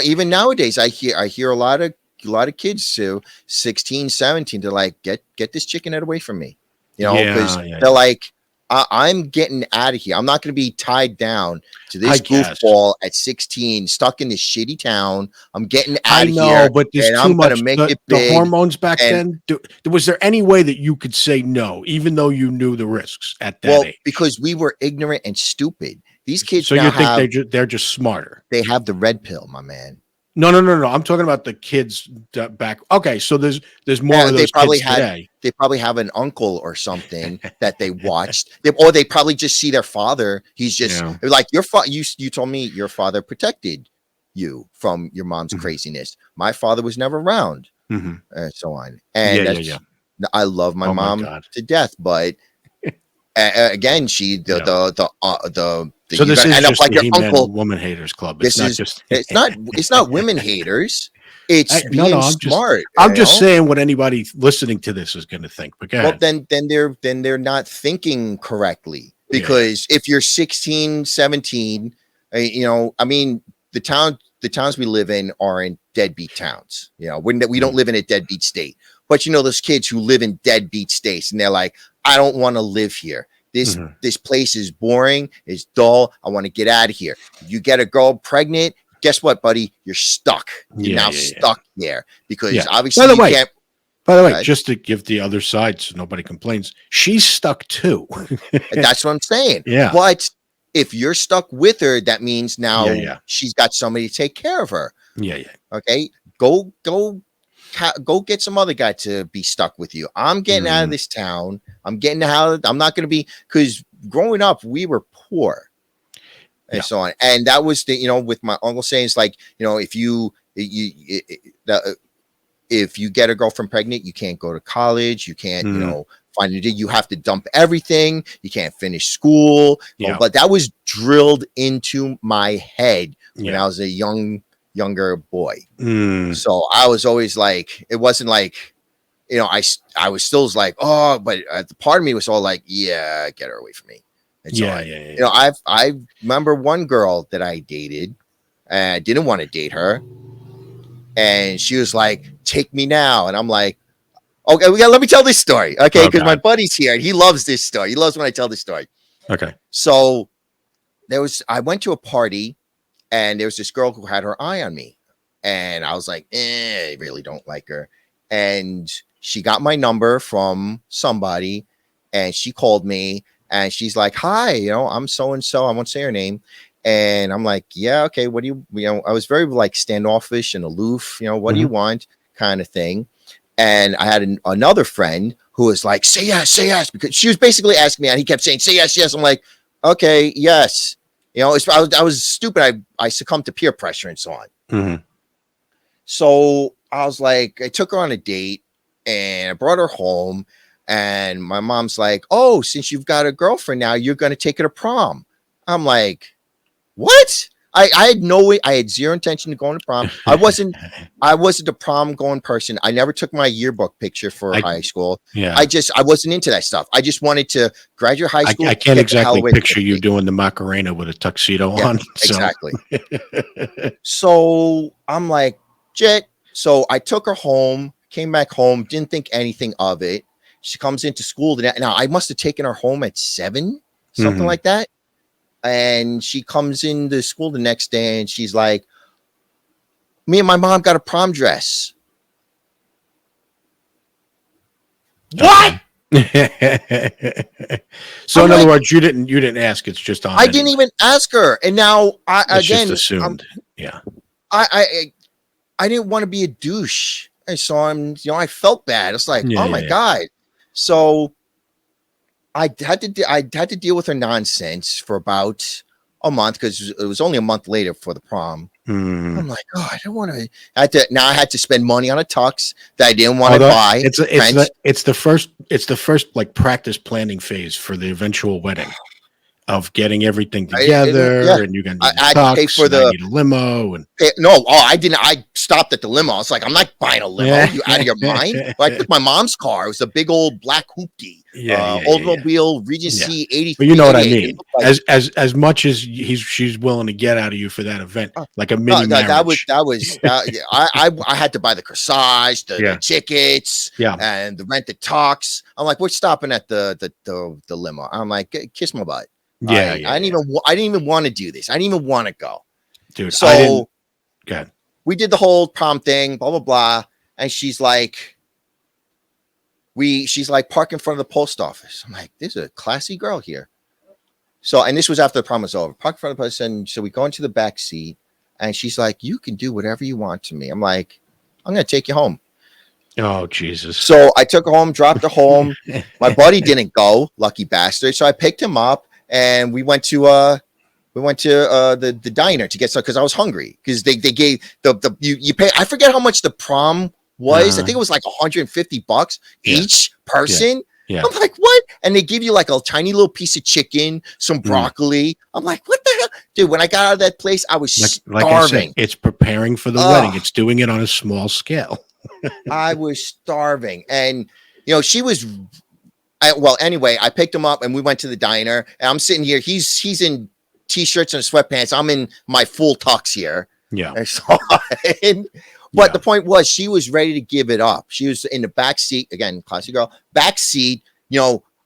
even nowadays, I hear a lot of kids too, 16, 17, they're like, get this chicken head away from me, because they're like, I'm getting out of here. I'm not going to be tied down to this goofball at 16, stuck in this shitty town. I'm getting out of here. But there's too much. The hormones back then. Was there any way that you could say no, even though you knew the risks at that age? Because we were ignorant and stupid. These kids. So you think they're just smarter? They have the red pill, my man. No. I'm talking about the kids back. Okay, so there's more of They those probably kids had today. they probably have an uncle or something that they watched, or they probably just see their father. He's just Yeah. like your father. You told me your father protected you from your mom's Mhm. craziness. My father was never around, Mhm. and so on. Yeah, And yeah. that's I love my Oh my mom god. to death, but again, she Yeah. the So you're this gonna is end up just like the your He-Man uncle. Woman Haters Club. It's This not is just it's not women haters. It's no. being I'm just smart, I'm just saying what anybody listening to this is going to think. But go Well, ahead. then they're not thinking correctly, Yeah. because if you're 16, 17, I mean, the towns we live in are in deadbeat towns. We don't Mhm. live in a deadbeat state, but those kids who live in deadbeat states, and they're like, I don't want to live here. This Mhm. this place is boring, it's dull. I want to get out of here. You get a girl pregnant, guess what, buddy? You're stuck. You're Yeah. now Yeah. stuck there because Yeah. By obviously the you way, can't. Uh, just to give the other side so nobody complains, she's stuck too. That's what I'm saying. Yeah. But if you're stuck with her, that means Yeah. now Yeah. she's got somebody to take care of her. Yeah. Yeah. Okay, go get some other guy to be stuck with you. I'm getting out of Mm. this town. I'm getting out. I'm not going to be, because growing up we were poor and Yeah. so on. And that was with my uncle saying, it's like, if if you get a girlfriend pregnant, you can't go to college. You can't, Mm. find it. You have to dump everything. You can't finish school. Oh, Yeah. but that was drilled into my head when Yeah. I was a younger boy. Mm. So I was always like, it wasn't like, I was still like, oh, but the part of me was all like, yeah, get her away from me. And so Yeah. on. Yeah. Yeah. I remember one girl that I dated, and I didn't want to date her. And she was like, take me now. And I'm like, okay, let me tell this story. Okay. Oh Because my God. buddy's here and he loves this story. He loves when I tell this story. Okay. So I went to a party and there was this girl who had her eye on me. And I was like, I really don't like her. And she got my number from somebody and she called me and she's like, hi, I'm so and so. I won't say her name. And I'm like, yeah, okay. What do I was very like standoffish and aloof, what do you Mhm. want, kind of thing. And I had another friend who was like, say yes, because she was basically asking me, and he kept saying, say yes, yes. I'm like, okay, yes. I was stupid. I succumbed to peer pressure and so on. Mhm. So I was like, I took her on a date and I brought her home. And my mom's like, oh, since you've got a girlfriend now, you're going to take her to prom. I'm like, what? I had no way. I had zero intention of going to prom. I wasn't a prom going person. I never took my yearbook picture for I high school. Yeah. I wasn't into that stuff. I just wanted to graduate high school. I can't get the hell exactly away from picture the you state. doing the Macarena with a tuxedo Yeah, on. So exactly. So I'm like, Jet. So I took her home, came back home, didn't think anything of it. She comes into school today. Now I must have taken her home at 7, something Mhm. like that. And she comes into school the next day and she's like, me and my mom got a prom dress. What? So I'm in other like, words, you didn't ask. It's just on I didn't anyway. even ask her. And now It's just assumed. Yeah. I didn't want to be a douche. I saw him, I felt bad. It's like, Yeah. oh Yeah. my Yeah. God. So I had to deal with her nonsense for about a month, because it was only a month later for the prom. Mm. I'm like, oh, I don't want to. I had to spend money on a tux that I didn't want to Although buy. it's the first like practice planning phase for the eventual wedding of getting everything Yeah, together, and you're gonna I do the had to pay tux, for and I the. need a limo, and No, oh, I didn't. I stopped at the limo. I was like, I'm not buying a limo. yeah, You out of your mind? But I took my mom's car. It was a big old black hoopty, yeah. Oldsmobile Yeah. Regency But you 83, know what I 88. It mean. looked like, As much as she's willing to get out of you for that event, like a no, mini that marriage. yeah, I had to buy the corsage, the Yeah. tickets, Yeah. and the rent the tux. I'm like, we're stopping at the limo. I'm like, kiss my butt. Yeah. I didn't even want to do this. I didn't even want to go. Dude, I didn't. So God. we did the whole prom thing, blah blah blah, and she's like, park in front of the post office. I'm like, there's a classy girl here. So, and this was after the prom was over. Park in front of the post, and so we go into the back seat, And she's like, you can do whatever you want to me. I'm like, I'm going to take you home. Oh, Jesus. So I took her home, dropped her home. My buddy didn't go, lucky bastard. So I picked him up and we went to the diner to get some because I was hungry because they gave you pay. I forget how much the prom was. I think it was like $150 each person. Yeah. I'm like, what? And they give you like a tiny little piece of chicken, some broccoli. I'm like, what the hell? Dude, when I got out of that place, I was starving. Like I said, it's preparing for the wedding. It's doing it on a small scale. I was starving. And, she was, anyway, I picked him up and we went to the diner. And I'm sitting here. He's in T-shirts and sweatpants. I'm in my full tux here. Yeah. But the point was, she was ready to give it up. She was in the back seat again, classy girl, back seat.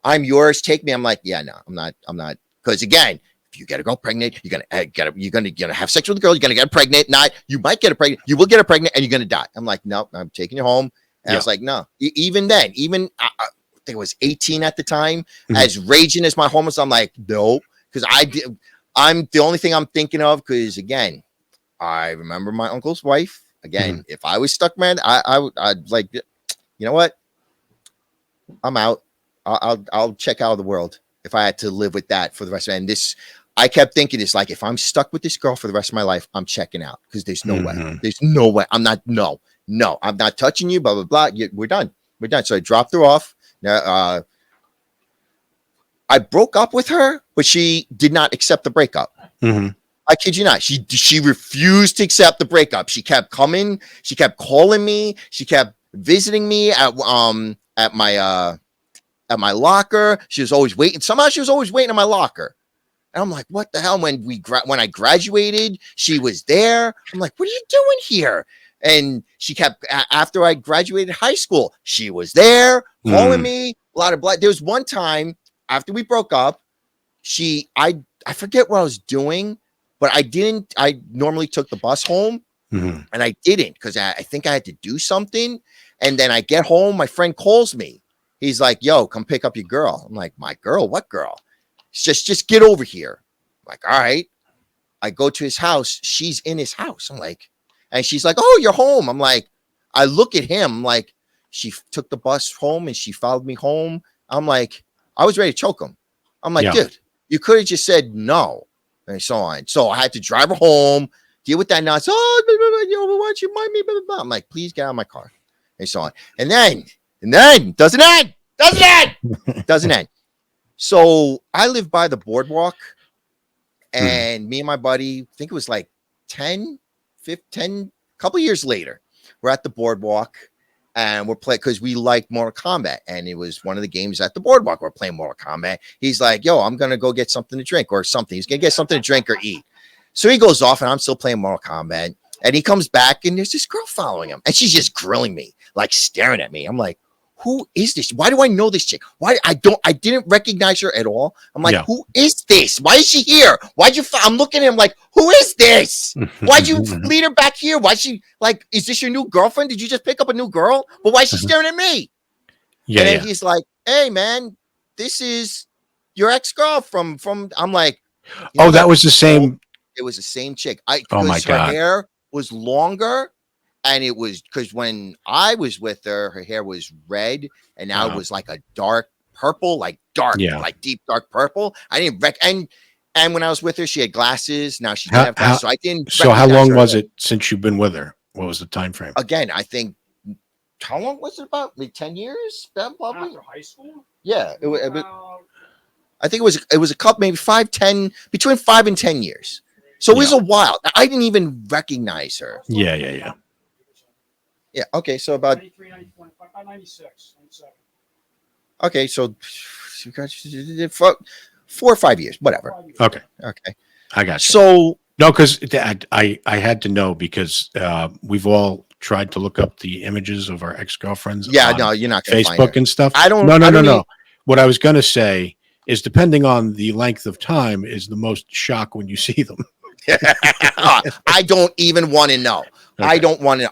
I'm yours. Take me. I'm like, yeah, no, I'm not. Because again, if you get a girl pregnant, you're gonna have sex with a girl. You're gonna get pregnant. You might get pregnant. You will get pregnant, and you're gonna die. I'm like, no, I'm taking you home. And I was like, no. Even then, I think it was 18 at the time. As raging as my home was, I'm like, no, because I'm the only thing I'm thinking of. Because again, I remember my uncle's wife. Again, if I was stuck, man, I'd like, you know what? I'm out. I'll check out of the world if I had to live with that for the rest of it. And I kept thinking it's like, if I'm stuck with this girl for the rest of my life, I'm checking out because there's no way. There's no way. I'm not. No, I'm not touching you. Blah, blah, blah. We're done. So I dropped her off. Now, I broke up with her, but she did not accept the breakup. I kid you not. She refused to accept the breakup. She kept coming. She kept calling me. She kept visiting me at my locker. She was always waiting. Somehow she was always waiting at my locker. And I'm like, what the hell? When I graduated, she was there. I'm like, what are you doing here? And she kept, after I graduated high school, she was there calling me. A lot of there was one time after we broke up, I forget what I was doing. But I normally took the bus home and I didn't because I think I had to do something. And then I get home, my friend calls me. He's like, yo, come pick up your girl. I'm like, my girl? What girl? Just get over here. I'm like, all right. I go to his house. She's in his house. I'm like, and she's like, oh, you're home. I'm like, I look at him. I'm like, she took the bus home and she followed me home. I'm like, I was ready to choke him. I'm like, dude, you could have just said no. And so on. So I had to drive her home, deal with that nonsense. Oh, why don't you mind me? Blah, blah, blah. I'm like, please get out of my car. And so on. And then doesn't end. So I live by the boardwalk, and me and my buddy, I think it was like 10, couple years later, we're at the boardwalk. And we're playing because we like Mortal Kombat. And it was one of the games at the boardwalk. We're playing Mortal Kombat. He's like, yo, I'm going to go get something to drink or something. He's going to get something to drink or eat. So he goes off and I'm still playing Mortal Kombat. And he comes back and there's this girl following him. And she's just grilling me, like staring at me. I'm like, who is this? Why do I know this chick? Why I didn't recognize her at all. I'm like, who is this? Why is she here? I'm looking at him like, who is this? Why'd you lead her back here? Why she like, is this your new girlfriend? Did you just pick up a new girl? But why is she staring at me? And then he's like, hey man, this is your ex-girl from, I'm like, that was the same. It was the same chick. Oh my God. Her hair was longer. And it was because when I was with her, her hair was red, and now it was like a dark purple, like deep dark purple. I didn't and when I was with her, she had glasses. Now she didn't have glasses, so I didn't. So how long was it since you've been with her? What was the time frame? Again, I think how long was it? About maybe 10 years, probably after high school. Yeah, I think it was a couple, maybe 5-10, between 5 and 10 years. So it was a while. I didn't even recognize her. Yeah. Yeah. Okay. So about 93, 94, about 96, 97. Okay. So 4 or 5 years, whatever. Okay. I got you. So no, because I had to know because we've all tried to look up the images of our ex-girlfriends. Yeah. No, you're not gonna Facebook find her. and stuff. I don't. No. What I was going to say is, depending on the length of time, is the most shock when you see them. I don't even want to know. Okay. I don't want to.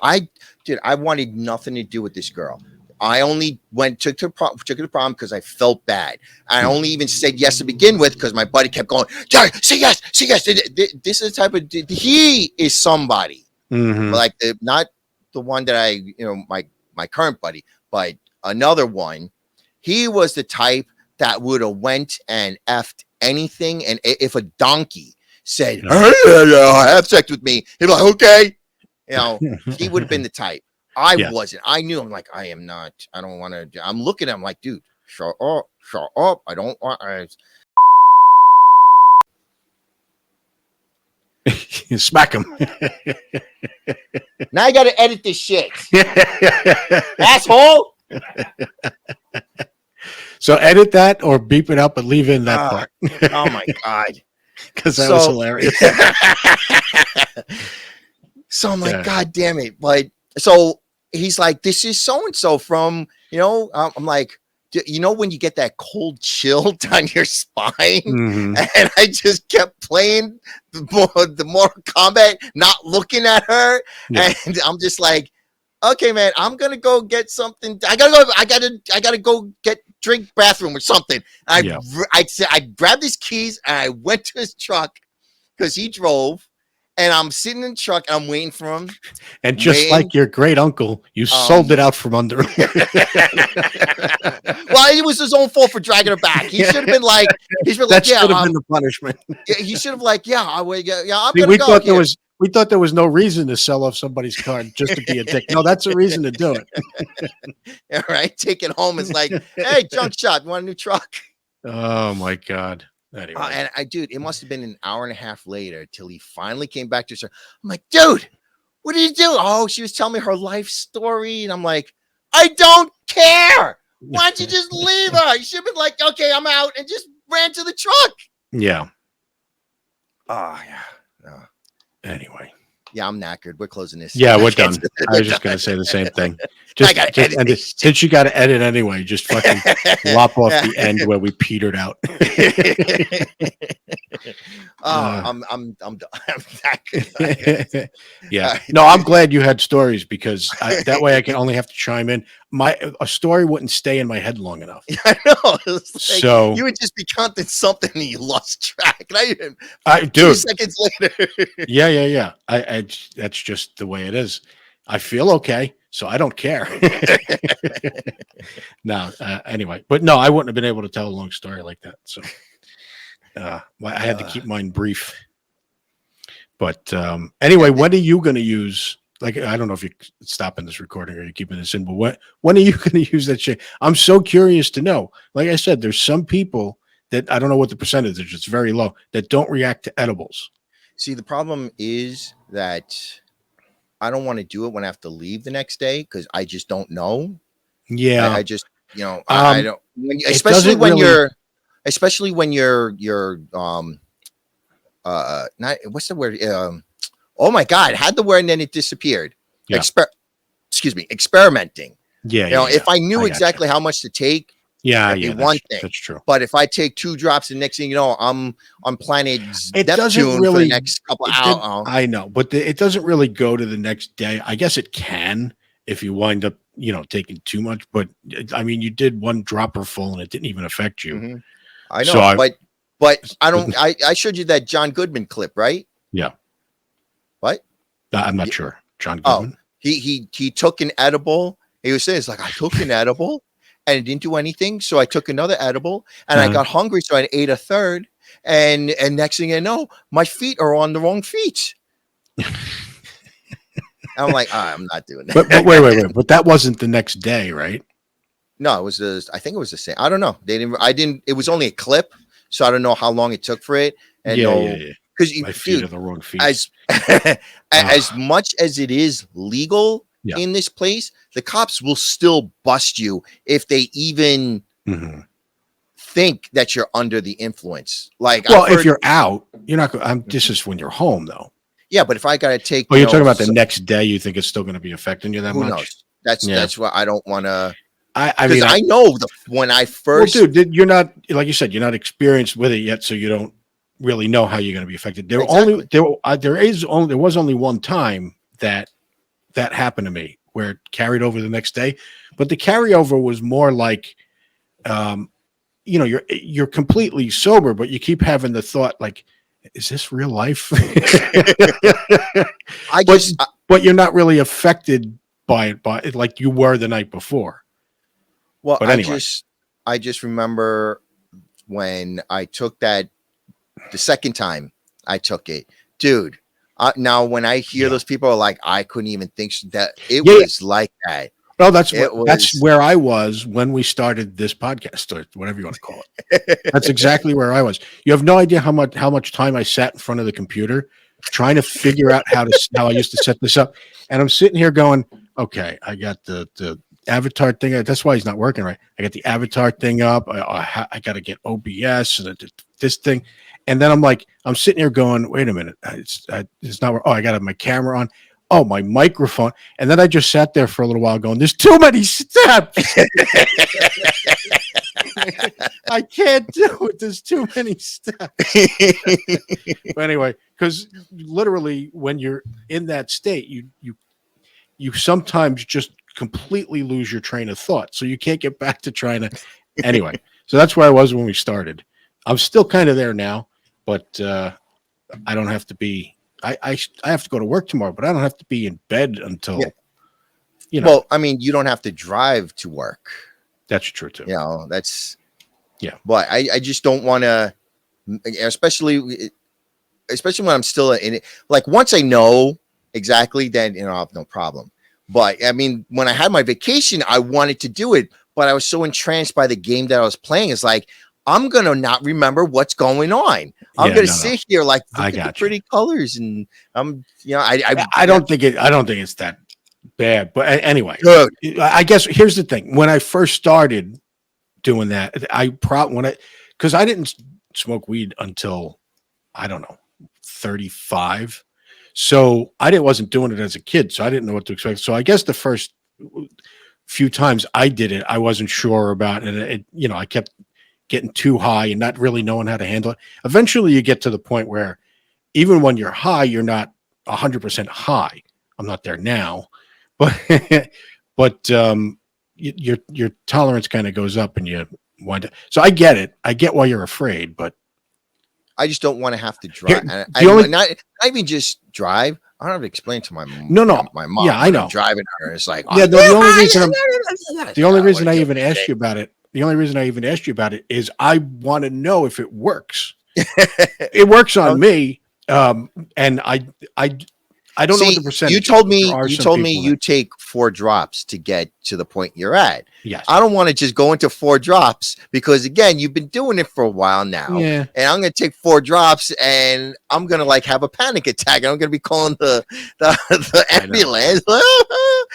I wanted nothing to do with this girl. I only took her to prom because I felt bad. I only even said yes to begin with because my buddy kept going, Jerry, say yes, say yes. This is the type of, he is somebody. Like not the one that I, my current buddy, but another one. He was the type that would have went and effed anything. And if a donkey said, hey, have sex with me, he'd be like, okay. He would have been the type. I wasn't. I knew. I'm like, I am not. I don't want to. I'm looking at him like, dude, shut up, shut up. I don't want. You smack him. Now I got to edit this shit, asshole. So edit that or beep it up and leave in that part. Oh my god, because that was hilarious. So I'm like, God damn it! But so he's like, this is so and so from, I'm like, when you get that cold chill down your spine, and I just kept playing the Mortal Kombat, not looking at her, and I'm just like, okay, man, I'm gonna go get something. I gotta go drink bathroom or something. I grabbed his keys and I went to his truck because he drove. And I'm sitting in the truck. And I'm waiting for him. And just like your great uncle, you sold it out from under him. Well, it was his own fault for dragging her back. He should have been like, been been the punishment. He should have like, I'm gonna go. We thought there was no reason to sell off somebody's car just to be a dick. No, that's a reason to do it. All right, take it home. It's like, hey, junk shot, want a new truck? Oh my god. Anyway. And dude, it must have been an hour and a half later till he finally came back to her. I'm like, dude, what did you do? Oh, she was telling me her life story. And I'm like, I don't care. Why don't you just leave her? You should have been like, okay, I'm out, and just ran to the truck. Yeah. Oh, yeah. No. Anyway. Yeah, I'm knackered. We're closing this. Yeah, we're done. I was just going to say the same thing. Since you got to edit anyway, just fucking lop off the end where we petered out. I'm done. Yeah. No, I'm glad you had stories because that way I can only have to chime in. A story wouldn't stay in my head long enough. I know. Like, so you would just be counting something and you lost track. I do. 2 seconds later. Yeah. I that's just the way it is. I feel okay, so I don't care. No, anyway, but no, I wouldn't have been able to tell a long story like that. So I had to keep mine brief. But anyway, when are you going to use? Like, I don't know if you're stopping this recording or you're keeping this in, but when are you going to use that shit? I'm so curious to know. Like I said, there's some people that I don't know what the percentage is. It's very low that don't react to edibles. See, the problem is that I don't want to do it when I have to leave the next day because I just don't know. Yeah, I just I don't. Especially when you're not what's the word? Oh my God, had the word and then it disappeared. Yeah. Experimenting. Yeah, if I knew exactly how much to take. Yeah, one thing. That's true. But if I take 2 drops, the next thing you know, I'm on planet Neptune for the next couple hours. I know, but it doesn't really go to the next day. I guess it can if you wind up, taking too much. But I mean, you did 1 dropper full and it didn't even affect you. Mm-hmm. I know, so but I don't. I showed you that John Goodman clip, right? Yeah. What? I'm not sure. John Goodman. Oh, he took an edible. He was saying, it's like, I took an edible and it didn't do anything. So I took another edible and I got hungry. So I ate a third. And next thing I know, my feet are on the wrong feet. I'm like, I'm not doing that. But wait. But that wasn't the next day, right? No, it was I think it was the same. I don't know. It was only a clip. So I don't know how long it took for it. And yeah. Because my feet are the wrong feet. As much as it is legal in this place, the cops will still bust you if they even think that you're under the influence. Like, well, if you're out, you're not going. This is when you're home, though. Yeah, but if I got to take, you're talking about the next day. You think it's still going to be affecting you that much? Knows? That's why I don't want to. I mean, I know when I first, dude, you're not, like you said, you're not experienced with it yet, so you don't really know how you're going to be affected. There was only one time that happened to me where it carried over the next day. But the carryover was more like, you're completely sober, but you keep having the thought like, is this real life? I but, just, but you're not really affected by it like you were the night before. well, But anyway. I just remember when I took that the second time I took it, dude. Now when I hear those people are like, I couldn't even think that it was like that. No, that's where I was when we started this podcast, or whatever you want to call it. That's exactly where I was. You have no idea how much time I sat in front of the computer trying to figure out how I used to set this up. And I'm sitting here going, okay, I got the avatar thing. That's why he's not working right. I got the avatar thing up. I got to get OBS and this thing. And then I'm sitting here going, wait a minute, it's not. Oh, I got my camera on. Oh, my microphone. And then I just sat there for a little while going, there's too many steps. I can't do it. There's too many steps. But anyway, because literally when you're in that state, you sometimes just completely lose your train of thought. So you can't get back to trying to. Anyway, so that's where I was when we started. I'm still kind of there now, but I don't have to be. I have to go to work tomorrow, but I don't have to be in bed until, Well, I mean, you don't have to drive to work. That's true too. That's. Yeah. But I just don't want to, especially when I'm still in it. Like once I know exactly, then, I'll have no problem. But I mean, when I had my vacation, I wanted to do it, but I was so entranced by the game that I was playing. It's like, I'm going to not remember what's going on. I'm going to sit here like, look at the pretty colors. And I don't think it's that bad, but anyway, I guess here's the thing. When I first started doing that, because I didn't smoke weed until, I don't know, 35. So wasn't doing it as a kid. So I didn't know what to expect. So I guess the first few times I did it, I wasn't sure about it. I kept getting too high and not really knowing how to handle it. Eventually you get to the point where even when you're high, you're not 100% high. I'm not there now, but your tolerance kind of goes up and you wind up. So I get it. I get why you're afraid, but I just don't want to have to drive. Not even just drive. I don't have to explain to my mom. No. My mom. Yeah, I know. I'm driving her. It's like, the only reason I even asked you about it. The only reason I even asked you about it is I want to know if it works. It works on me, and I don't know what the percentage. You told me you take 4 drops to get to the point you're at. Yes. I don't want to just go into 4 drops because again, you've been doing it for a while now. Yeah. And I'm going to take 4 drops and I'm going to have a panic attack. And I'm going to be calling the ambulance.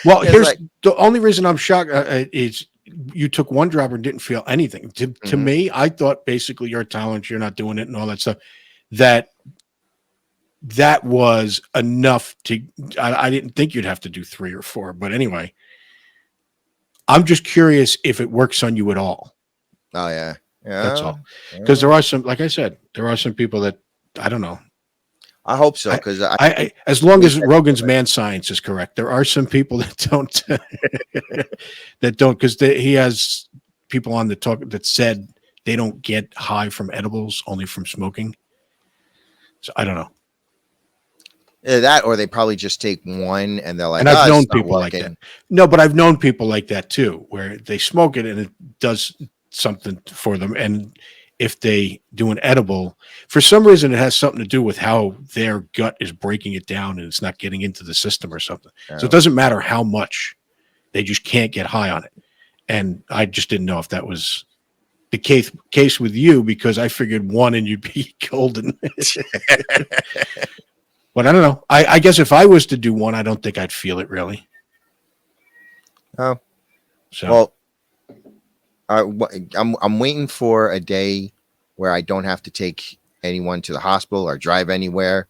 Well, the only reason I'm shocked is you took 1 drop and didn't feel anything. To me, I thought basically your tolerance, you're not doing it and all that stuff, that was enough to, I didn't think you'd have to do 3 or 4, but anyway, I'm just curious if it works on you at all. Oh yeah. That's all. Because there are some, like I said, there are some people that, I don't know. I hope so. Because I as long as Rogan's man science is correct, there are some people that don't, because he has people on the talk that said they don't get high from edibles, only from smoking. So I don't know. That, or they probably just take 1 and they're like, and I've known people like that. No, but I've known people like that too, where they smoke it and it does something for them. And if they do an edible, for some reason, it has something to do with how their gut is breaking it down and it's not getting into the system or something. Oh. So it doesn't matter how much, they just can't get high on it. And I just didn't know if that was the case with you, because I figured 1 and you'd be golden. But I don't know. I guess if I was to do 1, I don't think I'd feel it really. Oh, so well, I'm waiting for a day where I don't have to take anyone to the hospital or drive anywhere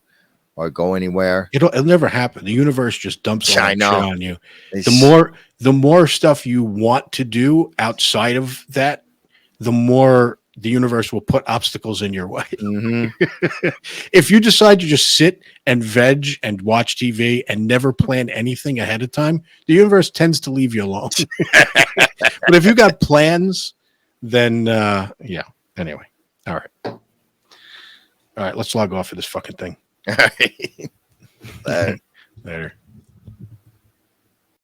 or go anywhere. It'll never happen. The universe just dumps all that shit on you. The more stuff you want to do outside of that, the more the universe will put obstacles in your way. Mhm. If you decide to just sit and veg and watch TV and never plan anything ahead of time, the universe tends to leave you alone. But if you got plans, then yeah. Anyway, all right. Let's log off of this fucking thing. All right. Later.